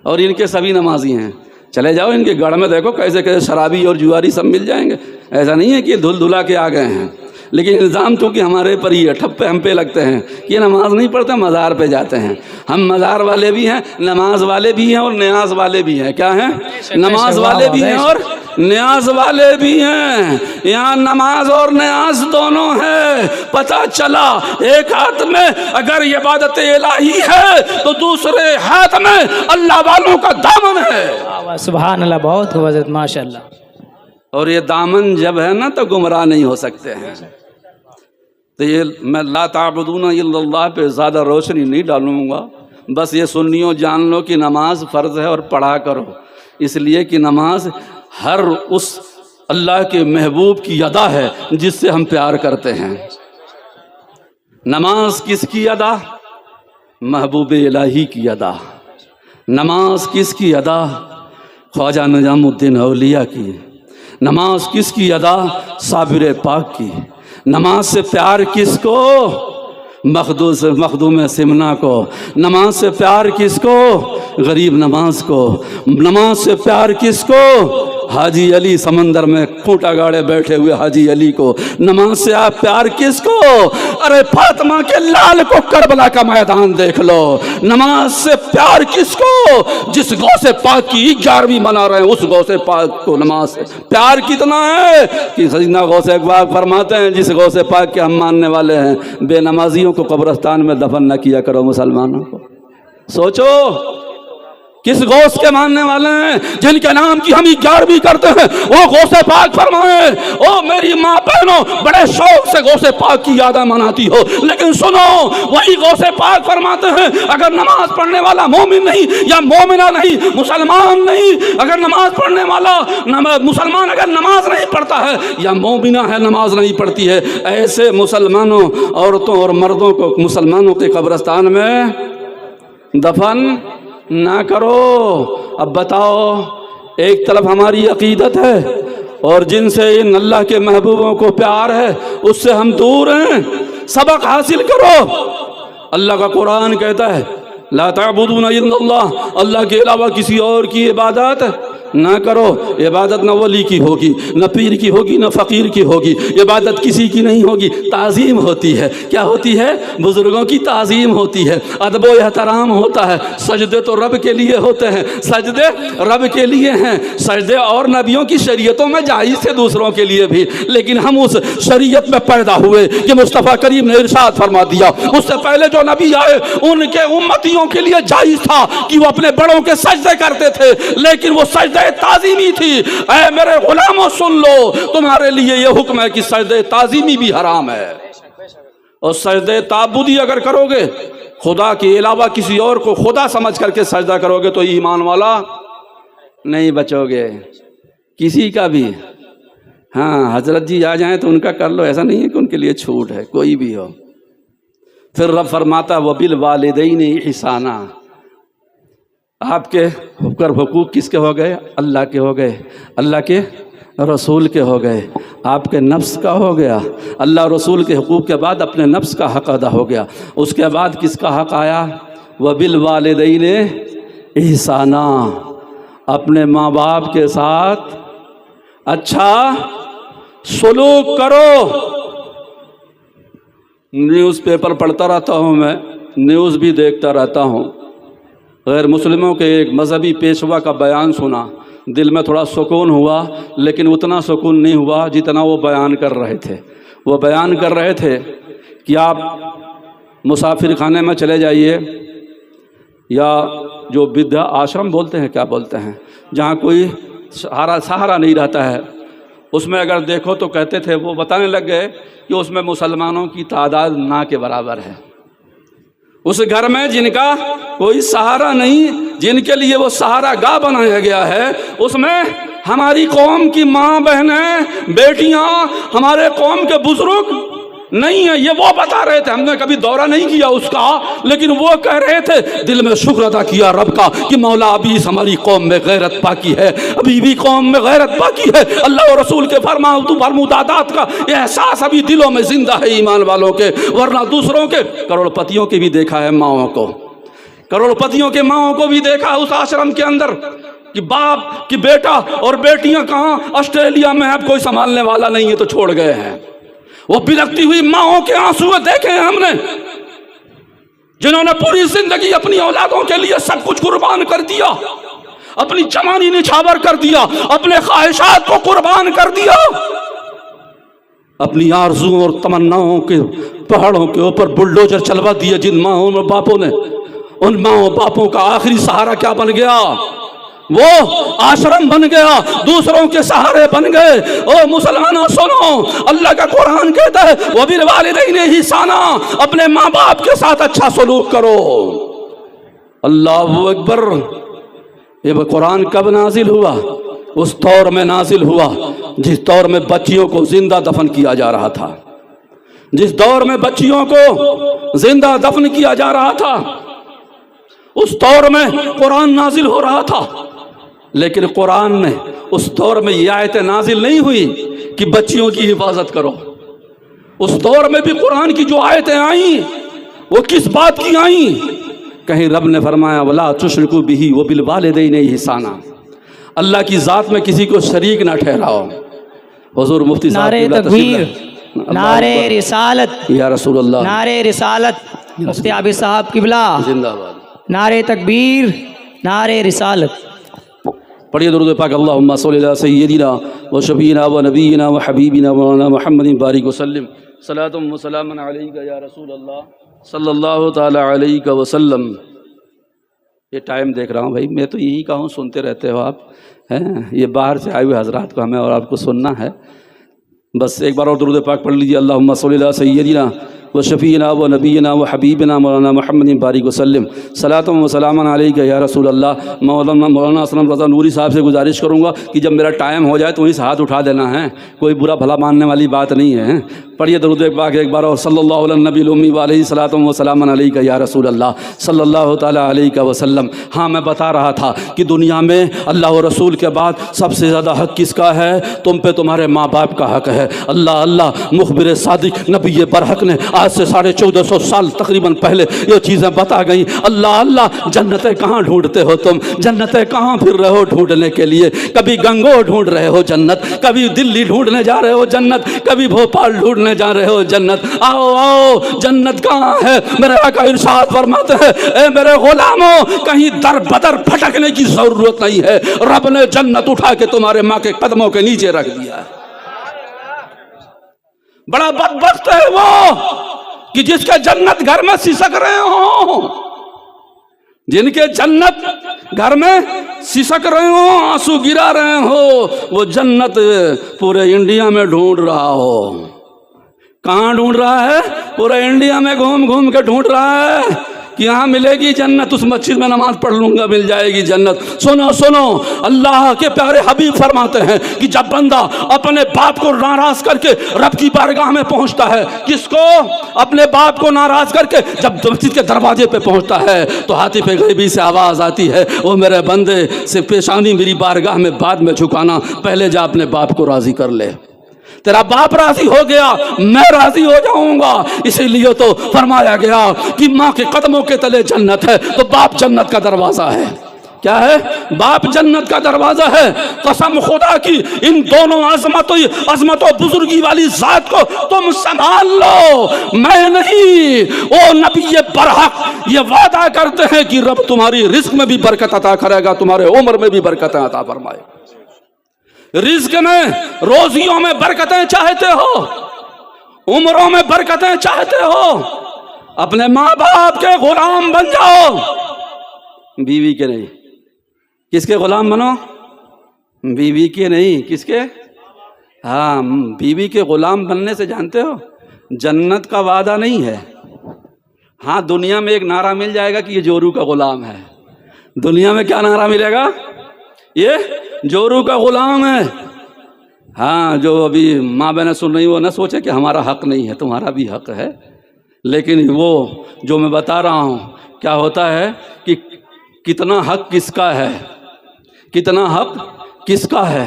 A: اور ان کے سبھی نمازی ہیں۔ چلے جاؤ ان کے گڑھ میں دیکھو کیسے کیسے شرابی اور جواری سب مل جائیں گے۔ ایسا نہیں ہے کہ دھل دھلا کے آ گئے ہیں، لیکن الزام چونکہ ہمارے پر ہی ہے، ٹھپے ہم پہ لگتے ہیں کہ یہ نماز نہیں پڑھتے، مزار پہ جاتے ہیں۔ ہم مزار والے بھی ہیں، نماز والے بھی ہیں اور نیاز والے بھی ہیں۔ کیا ہیں؟ نماز والے بھی ہیں اور نیاز والے بھی ہیں۔ یہاں نماز اور نیاز دونوں ہیں۔ پتہ چلا ایک ہاتھ میں اگر عبادت الہی ہے تو دوسرے ہاتھ میں اللہ والوں کا دامن ہے۔
C: سبحان اللہ، بہت خوبصورت، ماشاء اللہ۔
A: اور یہ دامن جب ہے نا تو گمراہ نہیں ہو سکتے ہیں۔ تو یہ میں لا تعبدون الا اللہ پہ زیادہ روشنی نہیں ڈالوں گا، بس یہ سنیوں جان لو کہ نماز فرض ہے اور پڑھا کرو، اس لیے کہ نماز ہر اس اللہ کے محبوب کی ادا ہے جس سے ہم پیار کرتے ہیں۔ نماز کس کی ادا؟ محبوب الہی کی ادا۔ نماز کس کی ادا؟ خواجہ نظام الدین اولیاء کی۔ نماز کس کی ادا؟ صابر پاک کی۔ نماز سے پیار کس کو؟ مخدوم سمنا کو۔ نماز سے پیار کس کو؟ غریب نماز کو۔ نماز سے پیار کس کو؟ حاجی علی سمندر میں کھوٹا گاڑے بیٹھے ہوئے حاجی علی کو۔ نماز سے آپ پیار کس کو؟ ارے فاطمہ کے لال کو کربلا کا میدان دیکھ لو۔ نماز سے پیار کس کو؟ جس غوث پاک کی 11ویں منا رہے ہیں اس غوث پاک کو نماز سے پیار کتنا ہے کہ سیدنا غوث پاک فرماتے ہیں جس غوث پاک کے ہم ماننے والے ہیں، بے نمازیوں کو قبرستان میں دفن نہ کیا کرو مسلمانوں کو۔ سوچو کس غوث کے ماننے والے ہیں، جن کے نام کی ہم 11ویں کرتے ہیں، وہ غوث پاک فرمائے او میری ماں بہنوں بڑے شوق سے غوث پاک کی یادیں مناتی ہو، لیکن سنو وہی غوث پاک فرماتے ہیں اگر نماز پڑھنے والا مومن نہیں یا مومنہ نہیں، مسلمان نہیں، اگر نماز پڑھنے والا مسلمان اگر نماز نہیں پڑھتا ہے یا مومنہ ہے نماز نہیں پڑھتی ہے، ایسے مسلمانوں عورتوں اور مردوں کو مسلمانوں کے قبرستان میں دفن نہ کرو۔ اب بتاؤ، ایک طرف ہماری عقیدت ہے اور جن سے ان اللہ کے محبوبوں کو پیار ہے اس سے ہم دور ہیں۔ سبق حاصل کرو۔ اللہ کا قرآن کہتا ہے لا تعبدون الا اللہ، اللہ کے علاوہ کسی اور کی عبادت نہ کرو۔ عبادت نہ ولی کی ہوگی، نہ پیر کی ہوگی، نہ فقیر کی ہوگی، عبادت کسی کی نہیں ہوگی، تعظیم ہوتی ہے۔ کیا ہوتی ہے؟ بزرگوں کی تعظیم ہوتی ہے، ادب و احترام ہوتا ہے۔ سجدے تو رب کے لیے ہوتے ہیں، سجدے رب کے لیے ہیں، سجدے اور نبیوں کی شریعتوں میں جائز تھے دوسروں کے لیے بھی، لیکن ہم اس شریعت میں پیدا ہوئے کہ مصطفیٰ کریم نے ارشاد فرما دیا اس سے پہلے جو نبی آئے ان کے امتیوں کے لیے جائز تھا کہ وہ اپنے بڑوں کے سجدے کرتے تھے، لیکن وہ سجدے سجدہ تعظیمی تھی. اے میرے غلاموں سن لو, تمہارے لیے یہ حکم ہے کہ سجدہ تعظیمی بھی حرام ہے, اور سجدہ تعبدی اگر کرو گے, خدا کے علاوہ کسی اور کو خدا سمجھ کر کے سجدہ کرو گے تو ایمان والا نہیں بچو گے کسی کا بھی. ہاں حضرت جی آ جائیں تو ان کا کر لو, ایسا نہیں ہے کہ ان کے لیے چھوٹ ہے, کوئی بھی ہو. پھر رب فرماتا وبالوالدین احسانا, آپ کے حقوق کس کے ہو گئے؟ اللہ کے ہو گئے, اللہ کے رسول کے ہو گئے, آپ کے نفس کا ہو گیا. اللہ رسول کے حقوق کے بعد اپنے نفس کا حق ادا ہو گیا. اس کے بعد کس کا حق آیا؟ وبالوالدین احسانا, اپنے ماں باپ کے ساتھ اچھا سلوک کرو. نیوز پیپر پڑھتا رہتا ہوں میں, نیوز بھی دیکھتا رہتا ہوں. غیر مسلموں کے ایک مذہبی پیشوا کا بیان سنا, دل میں تھوڑا سکون ہوا, لیکن اتنا سکون نہیں ہوا جتنا وہ بیان کر رہے تھے. وہ بیان کر رہے تھے کہ آپ مسافر خانے میں چلے جائیے, یا جو ودھا آشرم بولتے ہیں, کیا بولتے ہیں, جہاں کوئی سہارا نہیں رہتا ہے, اس میں اگر دیکھو تو کہتے تھے, وہ بتانے لگ گئے کہ اس میں مسلمانوں کی تعداد نہ کے برابر ہے. اس گھر میں جن کا کوئی سہارا نہیں, جن کے لیے وہ سہارا گاہ بنایا گیا ہے, اس میں ہماری قوم کی ماں بہنیں بیٹیاں, ہمارے قوم کے بزرگ نہیں ہیں. یہ وہ بتا رہے تھے, ہم نے کبھی دورہ نہیں کیا اس کا, لیکن وہ کہہ رہے تھے, دل میں شکر ادا کیا رب کا کہ مولا ابھی اس ہماری قوم میں غیرت باقی ہے, ابھی بھی قوم میں غیرت باقی ہے. اللہ و رسول کے فرمودات کا احساس ابھی دلوں میں زندہ ہے ایمان والوں کے. ورنہ دوسروں کے, کروڑ پتیوں کے بھی دیکھا ہے ماؤں کو, کروڑ پتیوں کے ماؤں کو بھی دیکھا اس آشرم کے اندر کہ باپ کی بیٹا اور بیٹیاں کہاں آسٹریلیا میں, اب کوئی سنبھالنے والا نہیں ہے تو چھوڑ گئے ہیں. وہ بلکتی ہوئی ماؤں کے آنسو دیکھے ہیں ہم نے, جنہوں نے پوری زندگی اپنی اولادوں کے لیے سب کچھ قربان کر دیا, اپنی جوانی نچھاور کر دیا, اپنے خواہشات کو قربان کر دیا, اپنی آرزوؤں اور تمناؤں کے پہاڑوں کے اوپر بلڈوزر چلوا دیے. جن ماؤں اور باپوں نے, ان ماؤں باپوں کا آخری سہارا کیا بن گیا؟ وہ آشرم بن گیا, دوسروں کے سہارے بن گئے. او مسلمانوں سنو, اللہ کا قرآن کہتا ہے وبالوالدین احسانا, اپنے ماں باپ کے ساتھ اچھا سلوک کرو. اللہ اکبر. یہ قرآن کب نازل ہوا؟ اس دور میں نازل ہوا جس دور میں بچیوں کو زندہ دفن کیا جا رہا تھا, جس دور میں بچیوں کو زندہ دفن کیا جا رہا تھا, اس دور میں قرآن نازل ہو رہا تھا. لیکن قرآن نے اس دور میں یہ آیتیں نازل نہیں ہوئی کہ بچیوں کی حفاظت کرو. اس دور میں بھی قرآن کی جو آیتیں آئیں وہ کس بات کی آئیں؟ کہیں رب نے فرمایا وَلَا تُشْرِكُوا بِهِ وَبِالْوَالِدَيْنِ احسانا, اللہ کی ذات میں کسی کو شریک نہ ٹھہراؤ. حضور مفتی صاحب
C: نعرہ تکبیر, نعرہ رسالت
A: یا رسول اللہ,
C: نعرہ رسالت. مفتی عابد صاحب قبلہ
A: زندہ باد.
C: نعرہ تکبیر, نعرہ رسالت.
A: پڑھیے درود پاک. اللہم صلی علی سیدنا و شفینا و نبینا و حبیبنا مولانا محمد بارک وسلم. صلاۃ و سلام علیک یا رسول اللہ صلی اللہ تعالی علیہ وسلم. یہ ٹائم دیکھ رہا ہوں بھائی, میں تو یہی کہوں, سنتے رہتے ہو آپ ہیں, یہ باہر سے آئے ہوئے حضرات کو ہمیں اور آپ کو سننا ہے. بس ایک بار اور درود پاک پڑھ لیجیے. اللہم صلی علی سیدنا و شفینا و نبینا و حبیبنا مولانا محمد بارک وسلم. صلاۃ و سلام علیک یا رسول اللہ. مولانا اسلم رضا نوری صاحب سے گزارش کروں گا کہ جب میرا ٹائم ہو جائے تو وہیں سے ہاتھ اٹھا دینا ہے, کوئی برا بھلا ماننے والی بات نہیں ہے. پڑھیے درود پاک ایک بار اور. صلی اللہ علی النبی الامی علیہ صلاۃ و سلام علیک یا رسول اللہ صلی اللہ تعالی علیہ وسلم. ہاں میں بتا رہا تھا کہ دنیا میں اللہ و رسول کے بعد سب سے زیادہ حق کس کا ہے؟ تم پہ تمہارے ماں باپ کا حق ہے. اللہ مخبر صادق نبی برحق نے آج سے 1450 سال تقریباً پہلے یہ چیزیں بتا گئیں. اللہ جنتیں کہاں ڈھونڈتے ہو تم؟ جنتیں کہاں پھر رہے ہو ڈھونڈنے کے لیے؟ کبھی گنگو ڈھونڈ رہے ہو جنت, کبھی دلی ڈھونڈنے جا رہے ہو جنت, کبھی بھوپال ڈھونڈنے جا رہے ہو جنت. آؤ جنت کہاں ہے؟ میرے آقا ارشاد فرماتے ہیں اے میرے غلاموں, کہیں در بدر پھٹکنے کی ضرورت نہیں ہے, رب نے جنت اٹھا کے تمہارے ماں کے قدموں کے نیچے رکھ دیا ہے. بڑا بدبخت ہے وہ کہ جس کے جنت گھر میں سسک رہے ہوں, جن کے جنت گھر میں سسک رہے ہو، آنسو گرا رہے ہو، وہ جنت پورے انڈیا میں ڈھونڈ رہا ہو. کہاں ڈھونڈ رہا ہے؟ پورے انڈیا میں گھوم گھوم کے ڈھونڈ رہا ہے کہ یہاں ملے گی جنت، اس مسجد میں نماز پڑھ لوں گا مل جائے گی جنت. سنو سنو، اللہ کے پیارے حبیب فرماتے ہیں کہ جب بندہ اپنے باپ کو ناراض کر کے رب کی بارگاہ میں پہنچتا ہے، کس کو؟ اپنے باپ کو ناراض کر کے جب مسجد کے دروازے پہ پہنچتا ہے تو ہاتف غیبی سے آواز آتی ہے، او میرے بندے سے پیشانی میری بارگاہ میں بعد میں جھکانا، پہلے جا اپنے باپ کو راضی کر لے. تیرا باپ راضی ہو گیا، میں راضی ہو جاؤں گا. اسی لیے تو فرمایا گیا کہ ماں کے قدموں کے تلے جنت ہے، تو باپ جنت کا دروازہ ہے. کیا ہے؟ باپ جنت کا دروازہ ہے. قسم خدا کی ان دونوں عظمت و بزرگی والی ذات کو تم سنبھال لو. میں نہیں، وہ نبی برحق یہ وعدہ کرتے ہیں کہ رب تمہاری رزق میں بھی برکت عطا کرے گا، تمہارے عمر میں بھی برکتیں عطا فرمائے. رزق میں، روزیوں میں برکتیں چاہتے ہو، عمروں میں برکتیں چاہتے ہو، اپنے ماں باپ کے غلام بن جاؤ. بیوی کے نہیں. کس کے غلام بنو؟ بیوی کے نہیں. کس کے؟ ہاں، بیوی کے غلام بننے سے جانتے ہو جنت کا وعدہ نہیں ہے. ہاں، دنیا میں ایک نعرہ مل جائے گا کہ یہ جورو کا غلام ہے. دنیا میں کیا نعرہ ملے گا؟ یہ جورو کا غلام ہے. ہاں، جو ابھی ماں بہنیں سن رہی وہ نہ سوچے کہ ہمارا حق نہیں ہے، تمہارا بھی حق ہے. لیکن وہ جو میں بتا رہا ہوں کیا ہوتا ہے کہ کتنا حق کس کا ہے، کتنا حق کس کا ہے،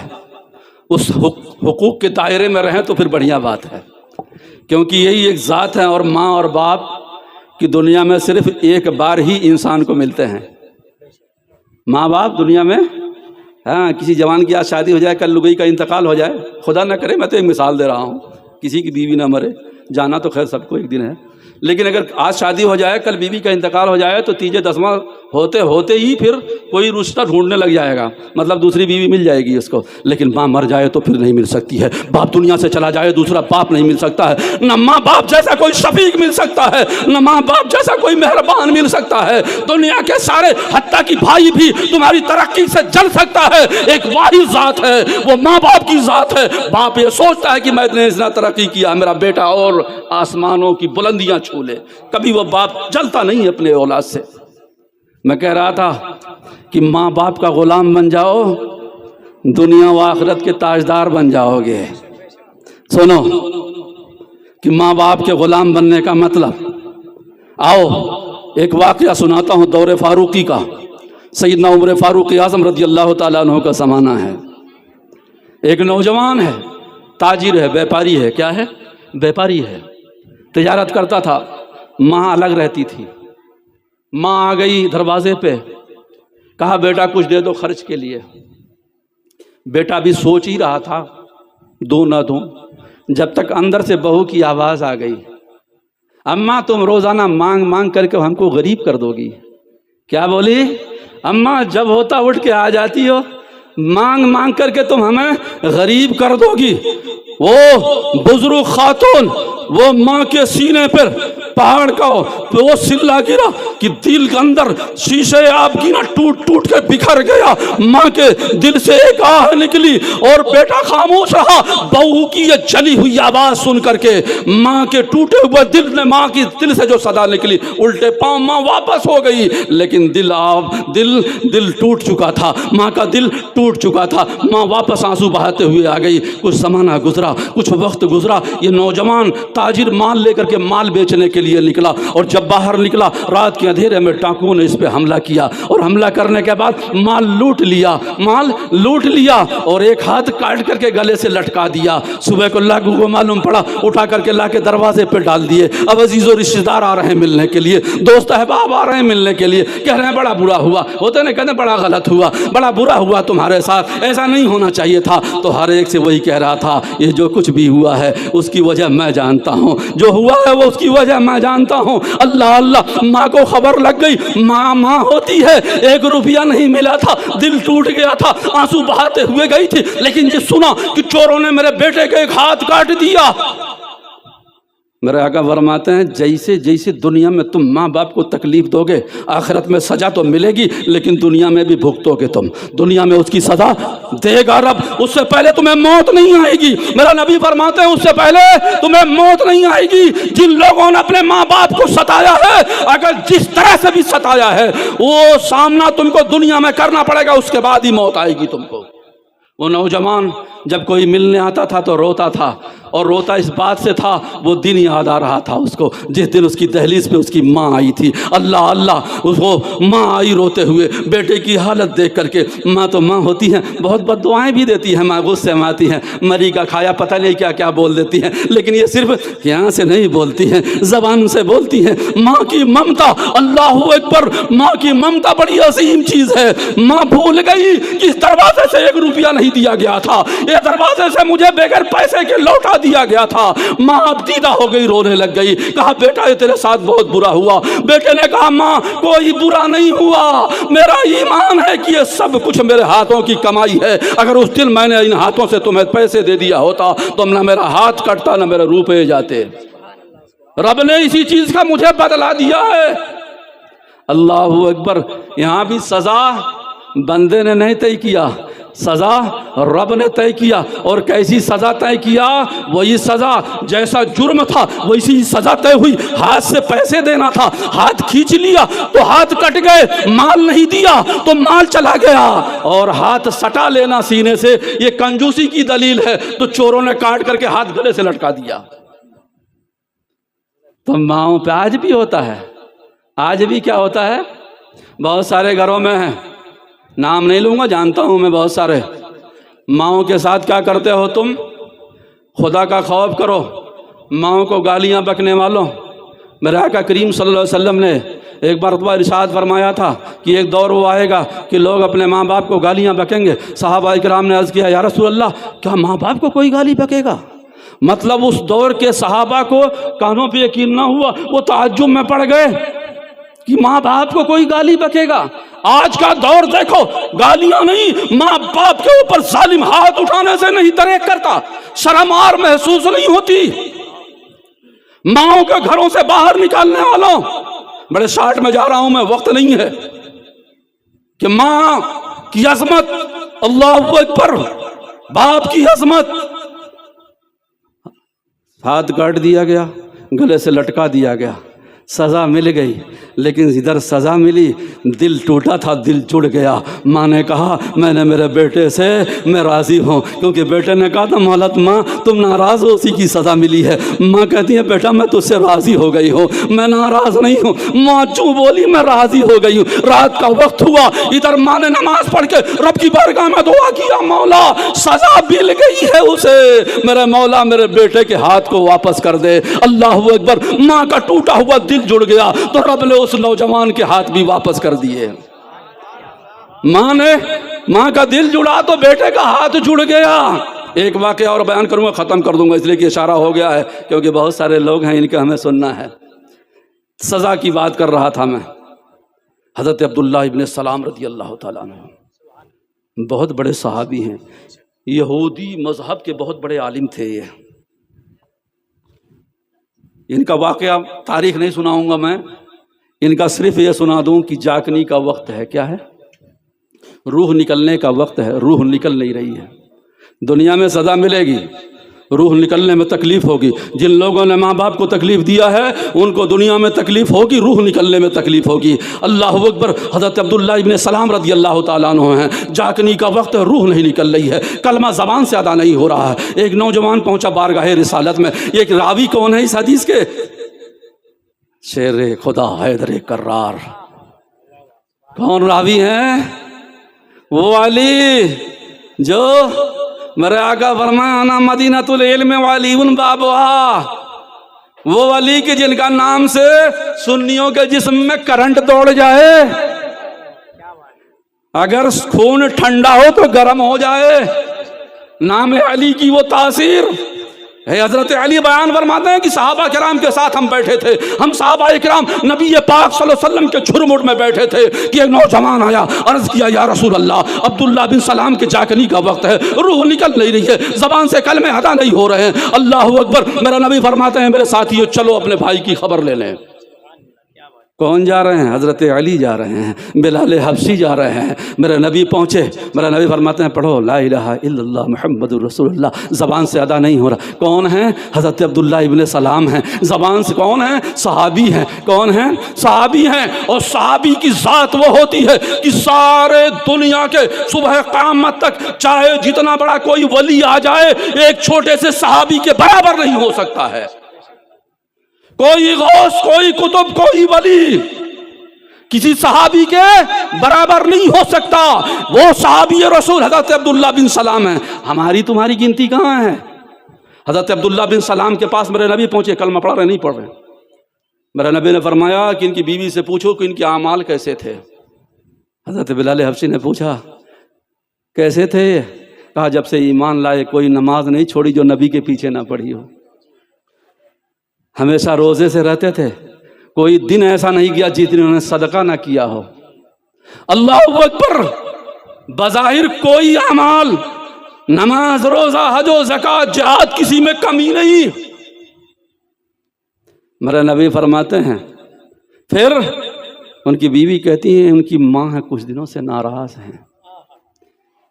A: اس حقوق کے دائرے میں رہیں تو پھر بڑھیا بات ہے. کیونکہ یہی ایک ذات ہے، اور ماں اور باپ کی دنیا میں صرف ایک بار ہی انسان کو ملتے ہیں. ماں باپ دنیا میں، ہاں، کسی جوان کی آج شادی ہو جائے، کل لگئی کا انتقال ہو جائے، خدا نہ کرے، میں تو ایک مثال دے رہا ہوں، کسی کی بیوی نہ مرے، جانا تو خیر سب کو ایک دن ہے. لیکن اگر آج شادی ہو جائے، کل بیوی کا انتقال ہو جائے تو تیجے دسواں ہوتے ہوتے ہی پھر کوئی رشتہ ڈھونڈنے لگ جائے گا، مطلب دوسری بیوی مل جائے گی اس کو. لیکن ماں مر جائے تو پھر نہیں مل سکتی ہے. باپ دنیا سے چلا جائے دوسرا باپ نہیں مل سکتا ہے. نہ ماں باپ جیسا کوئی شفیق مل سکتا ہے، نہ ماں باپ جیسا کوئی مہربان مل سکتا ہے. دنیا کے سارے حتیٰ کہ بھائی بھی تمہاری ترقی سے جل سکتا ہے، ایک واحد ذات ہے، وہ ماں باپ کی ذات ہے. باپ یہ سوچتا ہے کہ میں نے اتنا ترقی کیا، میرا بیٹا اور آسمانوں کی بلندیاں چھو لے. کبھی وہ باپ جلتا نہیں اپنے اولاد سے. میں کہہ رہا تھا کہ ماں باپ کا غلام بن جاؤ، دنیا و آخرت کے تاجدار بن جاؤ گے. سنو کہ ماں باپ کے غلام بننے کا مطلب، آؤ ایک واقعہ سناتا ہوں دور فاروقی کا. سیدنا عمر فاروق اعظم رضی اللہ تعالیٰ عنہ کا زمانہ ہے. ایک نوجوان ہے، تاجر ہے، بیپاری ہے. کیا ہے؟ بیپاری ہے، تجارت کرتا تھا. ماں الگ رہتی تھی. ماں آ گئی دروازے پہ، کہا بیٹا کچھ دے دو خرچ کے لیے. بیٹا بھی سوچ ہی رہا تھا دوں نہ دوں، جب تک اندر سے بہو کی آواز آ گئی، اماں تم روزانہ مانگ مانگ کر کے ہم کو غریب کر دو گی. کیا بولی؟ اماں جب ہوتا اٹھ کے آ جاتی ہو، مانگ مانگ کر کے تم ہمیں غریب کر دو گی. وہ بزرگ خاتون، وہ ماں کے سینے پر پہاڑ کا وہ سلا گرا کہ دل کے اندر شیشے آپ کی نا ٹوٹ ٹوٹ کے بکھر گیا. ماں کے دل سے ایک آہ نکلی اور بیٹا خاموش رہا. بہو کی یہ جلی ہوئی آواز سن کر کے ماں کے ٹوٹے ہوئے دل نے، ماں کی دل سے جو صدا نکلی، الٹے پاؤں ماں واپس ہو گئی. لیکن دل ٹوٹ چکا تھا، ماں کا دل ٹوٹ چکا تھا. ماں واپس آنسو بہاتے ہوئے آ گئی. کچھ زمانہ گزرا، کچھ وقت گزرا. یہ نوجوان تاجر مال لے کر کے مال بیچنے کے لیے نکلا، اور جب باہر نکلا رات کے اندھیرے میں ڈاکوؤں نے اس پہ حملہ کیا، اور حملہ کرنے کے بعد مال لوٹ لیا اور ایک ہاتھ کاٹ کر کے گلے سے لٹکا دیا. صبح کو اللہ کو معلوم پڑا، اٹھا کر کے لا کے دروازے پہ ڈال دیے. اب عزیز و رشتہ دار آ رہے ہیں ملنے کے لیے، دوست احباب آ رہے ہیں ملنے کے لیے، کہہ رہے ہیں بڑا برا ہوا. ہوتے نہیں کہتے بڑا غلط ہوا، بڑا برا ہوا تمہارے ساتھ، ایسا نہیں ہونا چاہیے تھا. تو ہر ایک سے وہی کہہ رہا تھا، یہ جو کچھ بھی ہوا ہے اس کی وجہ میں جانتا ہوں، جو ہوا ہے وہ اس کی وجہ میں جانتا ہوں. اللہ اللہ، ماں کو خبر لگ گئی. ماں ہوتی ہے، 1 روپیہ نہیں ملا تھا، دل ٹوٹ گیا تھا، آنسو بہاتے ہوئے گئی تھی. لیکن یہ سنا کہ چوروں نے میرے بیٹے کا ایک ہاتھ کاٹ دیا. میرے آقا فرماتے ہیں جیسے جیسے دنیا میں تم ماں باپ کو تکلیف دو گے آخرت میں سزا تو ملے گی، لیکن دنیا میں بھی بھگتو گے تم، دنیا میں اس کی سزا دے گا رب، اس سے پہلے تمہیں موت نہیں آئے گی۔ میرا نبی فرماتے ہیں اس سے پہلے تمہیں موت نہیں آئے گی۔ جن لوگوں نے اپنے ماں باپ کو ستایا ہے، اگر جس طرح سے بھی ستایا ہے، وہ سامنا تم کو دنیا میں کرنا پڑے گا، اس کے بعد ہی موت آئے گی تم کو۔ وہ نوجوان جب کوئی ملنے آتا تھا تو روتا تھا، اور روتا اس بات سے تھا وہ دن یاد آ رہا تھا اس کو جس دن اس کی دہلیز پہ اس کی ماں آئی تھی۔ اللہ اللہ، اس کو ماں آئی روتے ہوئے بیٹے کی حالت دیکھ کر کے۔ ماں تو ماں ہوتی ہیں، بہت بد دعائیں بھی دیتی ہیں، ماں غصے میں آتی ہیں، مری کا کھایا پتہ نہیں کیا کیا بول دیتی ہیں، لیکن یہ صرف یہاں سے نہیں بولتی ہیں، زبان سے بولتی ہیں۔ ماں کی ممتا، اللہ اکبر، ماں کی ممتا بڑی عظیم چیز ہے۔ ماں بھول گئی کہ اس دروازے سے 1 روپیہ نہیں دیا گیا تھا، یہ دروازے سے مجھے بغیر پیسے کے لوٹا دیا گیا تھا۔ ماں اب دیدہ ہو گئی، رونے لگ گئی، کہا بیٹا یہ تیرے ساتھ بہت برا ہوا۔ بیٹے نے کہا ماں کوئی برا نہیں ہوا، میرا ایمان ہے کہ یہ سب کچھ میرے ہاتھوں کی کمائی ہے، اگر اس دن میں نے ان ہاتھوں سے تمہیں پیسے دے دیا ہوتا تو نہ میرا ہاتھ کٹتا نہ میرے روپے جاتے۔ رب نے اسی چیز کا مجھے بدلا دیا ہے۔ اللہ اکبر۔ یہاں بھی سزا بندے نے نہیں طے کیا، سزا رب نے طے کیا۔ اور کیسی سزا طے کیا؟ وہی سزا جیسا جرم تھا ویسی سزا طے ہوئی۔ ہاتھ سے پیسے دینا تھا، ہاتھ کھینچ لیا تو ہاتھ کٹ گئے، مال نہیں دیا تو مال چلا گیا۔ اور ہاتھ سٹا لینا سینے سے یہ کنجوسی کی دلیل ہے، تو چوروں نے کاٹ کر کے ہاتھ گلے سے لٹکا دیا۔ تو ماؤں پہ آج بھی ہوتا ہے، آج بھی کیا ہوتا ہے؟ بہت سارے گھروں میں ہے، نام نہیں لوں گا، جانتا ہوں میں بہت سارے۔ ماؤں کے ساتھ کیا کرتے ہو تم؟ خدا کا خوف کرو، ماؤں کو گالیاں بکنے والوں۔ میرے آقا کریم صلی اللہ علیہ وسلم نے ایک مرتبہ ارشاد فرمایا تھا کہ ایک دور وہ آئے گا کہ لوگ اپنے ماں باپ کو گالیاں بکیں گے۔ صحابہ کرام نے عرض کیا یا رسول اللہ کیا ماں باپ کو کوئی گالی بکے گا؟ مطلب اس دور کے صحابہ کو کانوں پہ یقین نہ ہوا، وہ تعجب میں پڑ گئے کہ ماں باپ کو کوئی گالی بکے گا۔ آج کا دور دیکھو، گالیاں نہیں، ماں باپ کے اوپر ظالم ہاتھ اٹھانے سے نہیں دریغ کرتا، شرمار محسوس نہیں ہوتی۔ ماؤں کے گھروں سے باہر نکالنے والوں، بڑے شارٹ میں جا رہا ہوں میں، وقت نہیں ہے، کہ ماں کی عظمت، اللہ اکبر، باپ کی عظمت، ہاتھ کاٹ دیا گیا، گلے سے لٹکا دیا گیا، سزا مل گئی، لیکن ادھر سزا ملی، دل ٹوٹا تھا، دل جڑ گیا۔ ماں نے کہا میں نے میرے بیٹے سے میں راضی ہوں، کیونکہ بیٹے نے کہا تھا مولت ماں تم ناراض ہو، اسی کی سزا ملی ہے۔ ماں کہتی ہے بیٹا میں تجھ سے راضی ہو گئی ہوں، میں ناراض نہیں ہوں۔ ماں چوں بولی میں راضی ہو گئی ہوں۔ رات کا وقت ہوا، ادھر ماں نے نماز پڑھ کے رب کی بارگاہ میں دعا کیا، مولا سزا مل گئی ہے اسے، میرے مولا میرے بیٹے کے ہاتھ کو واپس کر دے۔ اللہ اکبر۔ ماں کا ٹوٹا ہوا دل جڑ گیا تو رب نے اس نوجوان کے ہاتھ بھی واپس کر دیے۔ ماں کا دل جڑا تو بیٹے کا ہاتھ جڑ گیا۔ ایک واقعہ اور بیان کروں گا، ختم کر دوں گا، اس لیے کہ اشارہ ہو گیا ہے، کیونکہ بہت سارے لوگ ہیں ان کا ہمیں سننا ہے۔ سزا کی بات کر رہا تھا میں، حضرت عبداللہ ابن سلام رضی اللہ تعالیٰ عنہ بہت بڑے صحابی ہیں، یہودی مذہب کے بہت بڑے عالم تھے۔ یہ ان کا واقعہ تاریخ نہیں سناؤں گا میں، ان کا صرف یہ سنا دوں کہ جاگنے کا وقت ہے۔ کیا ہے؟ روح نکلنے کا وقت ہے، روح نکل نہیں رہی ہے۔ دنیا میں سزا ملے گی، روح نکلنے میں تکلیف ہوگی۔ جن لوگوں نے ماں باپ کو تکلیف دیا ہے ان کو دنیا میں تکلیف ہوگی، روح نکلنے میں تکلیف ہوگی۔ اللہ اکبر۔ حضرت عبداللہ ابن سلام رضی اللہ تعالیٰ عنہ ہیں، جاگنے کا وقت ہے، روح نہیں نکل رہی ہے، کلمہ زبان سے ادا نہیں ہو رہا ہے۔ ایک نوجوان پہنچا بارگاہ رسالت میں۔ ایک راوی کون ہے اس حدیث کے؟ شیر خدا حیدر کرار۔ کون راوی ہیں؟ وہ علی جو میرے آقا فرمایا انا مدینۃ العلم وعلی بابھا، وہ ولی کے جن کا نام سے سنیوں کے جسم میں کرنٹ دوڑ جائے، اگر خون ٹھنڈا ہو تو گرم ہو جائے۔ نام علی کی وہ تاثیر ہے حضرت علی بیان فرماتے ہیں کہ صحابہ کرام کے ساتھ ہم بیٹھے تھے، ہم صحابہ کرام نبی پاک صلی اللہ علیہ وسلم کے جھرمٹ میں بیٹھے تھے کہ ایک نوجوان آیا، عرض کیا یا رسول اللہ عبداللہ بن سلام کے جاگنے کا وقت ہے، روح نکل نہیں رہی ہے، زبان سے کلمے ادا نہیں ہو رہے ہیں، اللہ اکبر۔ میرا نبی فرماتے ہیں میرے ساتھیو چلو اپنے بھائی کی خبر لے لیں۔ کون جا رہے ہیں؟ حضرت علی جا رہے ہیں، بلال حبشی جا رہے ہیں۔ میرے نبی پہنچے، میرا نبی فرماتے ہیں پڑھو لا الہ الا اللہ محمد الرسول اللہ، زبان سے ادا نہیں ہو رہا۔ کون ہیں؟ حضرت عبداللہ ابن سلام ہیں، زبان سے کون ہیں؟ صحابی ہیں۔ کون ہیں؟ صحابی ہیں۔ اور صحابی کی ذات وہ ہوتی ہے کہ سارے دنیا کے صبح قیامت تک چاہے جتنا بڑا کوئی ولی آ جائے ایک چھوٹے سے صحابی کے برابر نہیں ہو سکتا ہے۔ کوئی غوث، کوئی قطب، کوئی ولی کسی صحابی کے برابر نہیں ہو سکتا۔ وہ صحابی رسول حضرت عبداللہ بن سلام ہیں۔ ہماری تمہاری گنتی کہاں ہے؟ حضرت عبداللہ بن سلام کے پاس میرے نبی پہنچے، کلمہ پڑھ رہے نہیں پڑھ رہے؟ میرے نبی نے فرمایا کہ ان کی بیوی سے پوچھو کہ ان کے اعمال کیسے تھے۔ حضرت بلال حبشی نے پوچھا کیسے تھے؟ کہا جب سے ایمان لائے کوئی نماز نہیں چھوڑی جو نبی کے پیچھے نہ پڑھی ہو، ہمیشہ روزے سے رہتے تھے، کوئی دن ایسا نہیں گیا جس دن انہوں نے صدقہ نہ کیا ہو۔ اللہ اکبر۔ بظاہر کوئی اعمال، نماز، روزہ، حج و زکوٰۃ، جہاد، کسی میں کمی نہیں۔ میرے نبی فرماتے ہیں پھر ان کی بیوی کہتی ہیں ان کی ماں ہے کچھ دنوں سے ناراض ہیں۔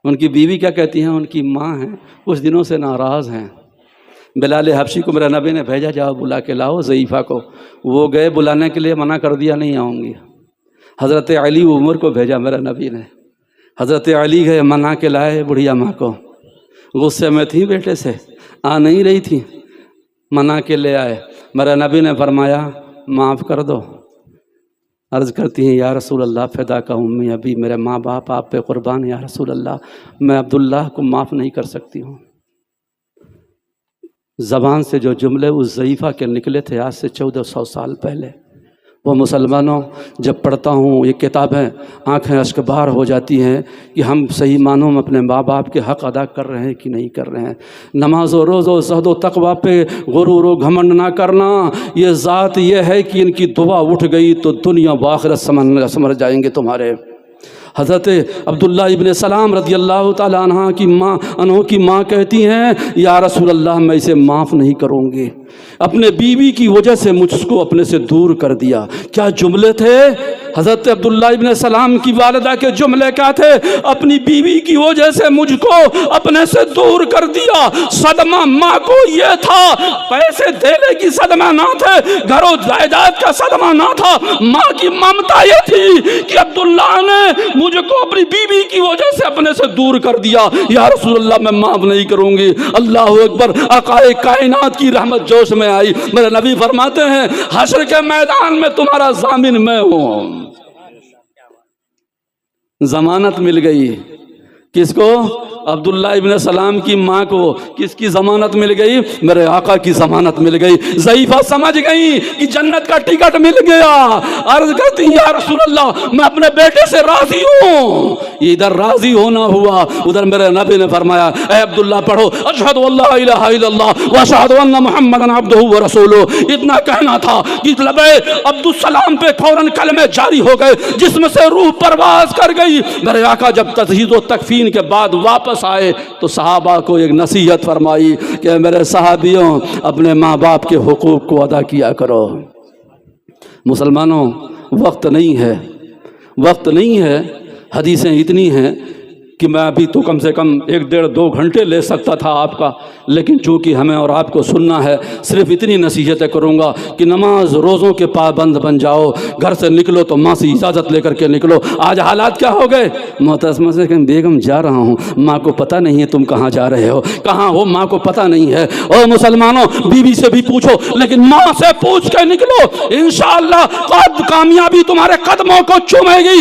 A: ان کی بیوی کیا کہتی ہیں؟ ان کی ماں ہیں کچھ دنوں سے ناراض ہیں۔ بلال حبشی کو میرے نبی نے بھیجا جاؤ بلا کے لاؤ ضعیفہ کو۔ وہ گئے، بلانے کے لیے منع کر دیا نہیں آؤں گی۔ حضرت علی عمر کو بھیجا میرے نبی نے، حضرت علی گئے منا کے لائے بڑھیا ماں کو، غصے میں تھی بیٹے سے، آ نہیں رہی تھی، منا کے لے آئے۔ میرے نبی نے فرمایا معاف کر دو۔ عرض کرتی ہیں یا رسول اللہ فدا کا امی ابھی، میرے ماں باپ آپ پہ قربان یا رسول اللہ، میں عبداللہ کو معاف نہیں کر سکتی ہوں۔ زبان سے جو جملے اس ضعیفہ کے نکلے تھے آج سے 1400 سال پہلے، وہ مسلمانوں جب پڑھتا ہوں یہ کتابیں آنکھیں اشکبار ہو جاتی ہیں کہ ہم صحیح معنوں میں اپنے ماں باپ کے حق ادا کر رہے ہیں کہ نہیں کر رہے ہیں۔ نماز و روز و زہد و تقویٰ پہ غرور و گھمنڈ نہ کرنا، یہ ذات یہ ہے کہ ان کی دعا اٹھ گئی تو دنیا و آخرت سمجھ جائیں گے تمہارے۔ حضرت عبداللہ ابن سلام رضی اللہ تعالیٰ عنہ کی ماں کہتی ہیں یا رسول اللہ میں اسے معاف نہیں کروں گی، اپنے بیوی کی وجہ سے مجھ کو اپنے سے دور کر دیا۔ کیا جملے تھے حضرت عبداللہ ابن سلام کی والدہ کے جملے کیا تھے؟ اپنی بیوی کی وجہ سے مجھ کو اپنے سے دور کر دیا۔ صدمہ ماں کو یہ تھا، پیسے دینے کی صدمہ نہ تھے، گھر و جائیداد کا صدمہ نہ تھا، ماں کی ممتا یہ تھی کہ عبداللہ نے مجھ کو اپنی بیوی کی وجہ سے اپنے سے دور کر دیا، یا رسول اللہ میں معاف نہیں کروں گی۔ اللہ اکبر۔ آقائے کائنات کی رحمت جوش میں آئی۔ میرے نبی فرماتے ہیں حشر کے میدان میں تمہارا ضامن میں ہوں۔ ضمانت مل گئی کس کو؟ عبداللہ ابن سلام کی ماں کو۔ کس کی ضمانت مل گئی؟ میرے آقا کی ضمانت مل گئی۔ ضعیفہ سمجھ گئی کہ جنت کا ٹکٹ مل گیا، عرض کرتی یا رسول اللہ میں اپنے بیٹے سے راضی ہوں۔ ادھر راضی ہونا ہوا، ادھر میرے نبی نے فرمایا اے عبداللہ پڑھو اشہد اللہ الہ الا اللہ واشہد ان محمد عبدہ ورسولہ۔ اتنا کہنا تھا کہ لبے عبدالسلام پہ فوراً کلمے جاری ہو گئے، جسم سے روح پرواز کر گئی۔ میرے آقا جب تجہیز و تکفین کے بعد واپس آئے تو صحابہ کو ایک نصیحت فرمائی کہ میرے صحابیوں اپنے ماں باپ کے حقوق کو ادا کیا کرو۔ مسلمانوں وقت نہیں ہے، وقت نہیں ہے، حدیثیں اتنی ہیں کہ میں ابھی تو کم سے کم 1.5-2 گھنٹے لے سکتا تھا آپ کا، لیکن چونکہ ہمیں اور آپ کو سننا ہے صرف اتنی نصیحتیں کروں گا کہ نماز روزوں کے پابند بن جاؤ، گھر سے نکلو تو ماں سے اجازت لے کر کے نکلو۔ آج حالات کیا ہو گئے؟ محترمہ سے کہ بیگم جا رہا ہوں، ماں کو پتہ نہیں ہے تم کہاں جا رہے ہو، کہاں ہو ماں کو پتہ نہیں ہے۔ اور مسلمانوں بیوی سے بھی پوچھو لیکن ماں سے پوچھ کے نکلو، انشاءاللہ کامیابی تمہارے قدموں کو چومے گی۔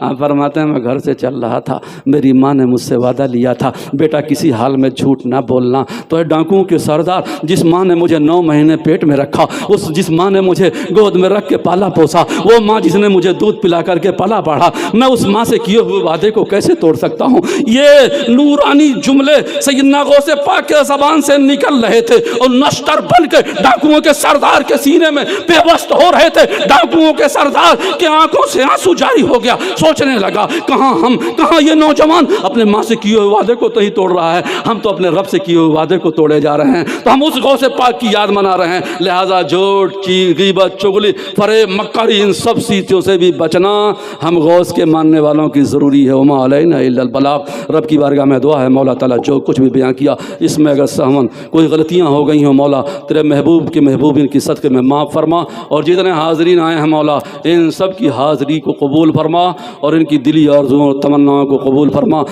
A: آپ فرماتے ہیں میں گھر سے چل رہا تھا، میری ماں نے مجھ سے وعدہ لیا تھا بیٹا کسی حال میں جھوٹ نہ بولنا، تو اے ڈاکوؤں کے سردار جس ماں نے مجھے 9 مہینے پیٹ میں رکھا، جس ماں نے مجھے گود میں رکھ کے پالا پوسا، وہ ماں جس نے مجھے دودھ پلا کر کے پلا بڑھا، میں اس ماں سے کیے ہوئے وعدے کو کیسے توڑ سکتا ہوں؟ یہ نورانی جملے سیدنا غوث پاک کے زبان سے نکل رہے تھے اور نشتر بن کے ڈاکوؤں کے سردار کے سینے میں پیوست ہو رہے تھے۔ ڈاکوؤں کے سردار کے آنکھوں سے آنسو جاری ہو گیا، سوچنے لگا کہاں یہ نوجوان اپنے ماں سے کیے ہوئے وعدے کو تو ہی توڑ رہا ہے، ہم تو اپنے رب سے کیے ہوئے وعدے کو توڑے جا رہے ہیں، تو ہم اس غوث پاک کی یاد منا رہے ہیں۔ لہذا جھوٹ، غیبت، چغلی، فریب، مکاری، ان سب چیزوں سے بھی بچنا ہم غوث کے ماننے والوں کی ضروری ہے۔ وما علینا الا البلاغ۔ رب کی بارگاہ میں دعا ہے مولا تعالیٰ جو کچھ بھی بیان کیا اس میں اگر سہون کوئی غلطیاں ہو گئی ہوں مولا تیرے محبوب کے محبوبین کی صدقے میں معاف فرما، اور جتنے حاضرین آئے ہیں مولا ان سب کی حاضری کو قبول فرما اور ان کی دلی آرزوؤں اور تمناؤں کو قبول فرما۔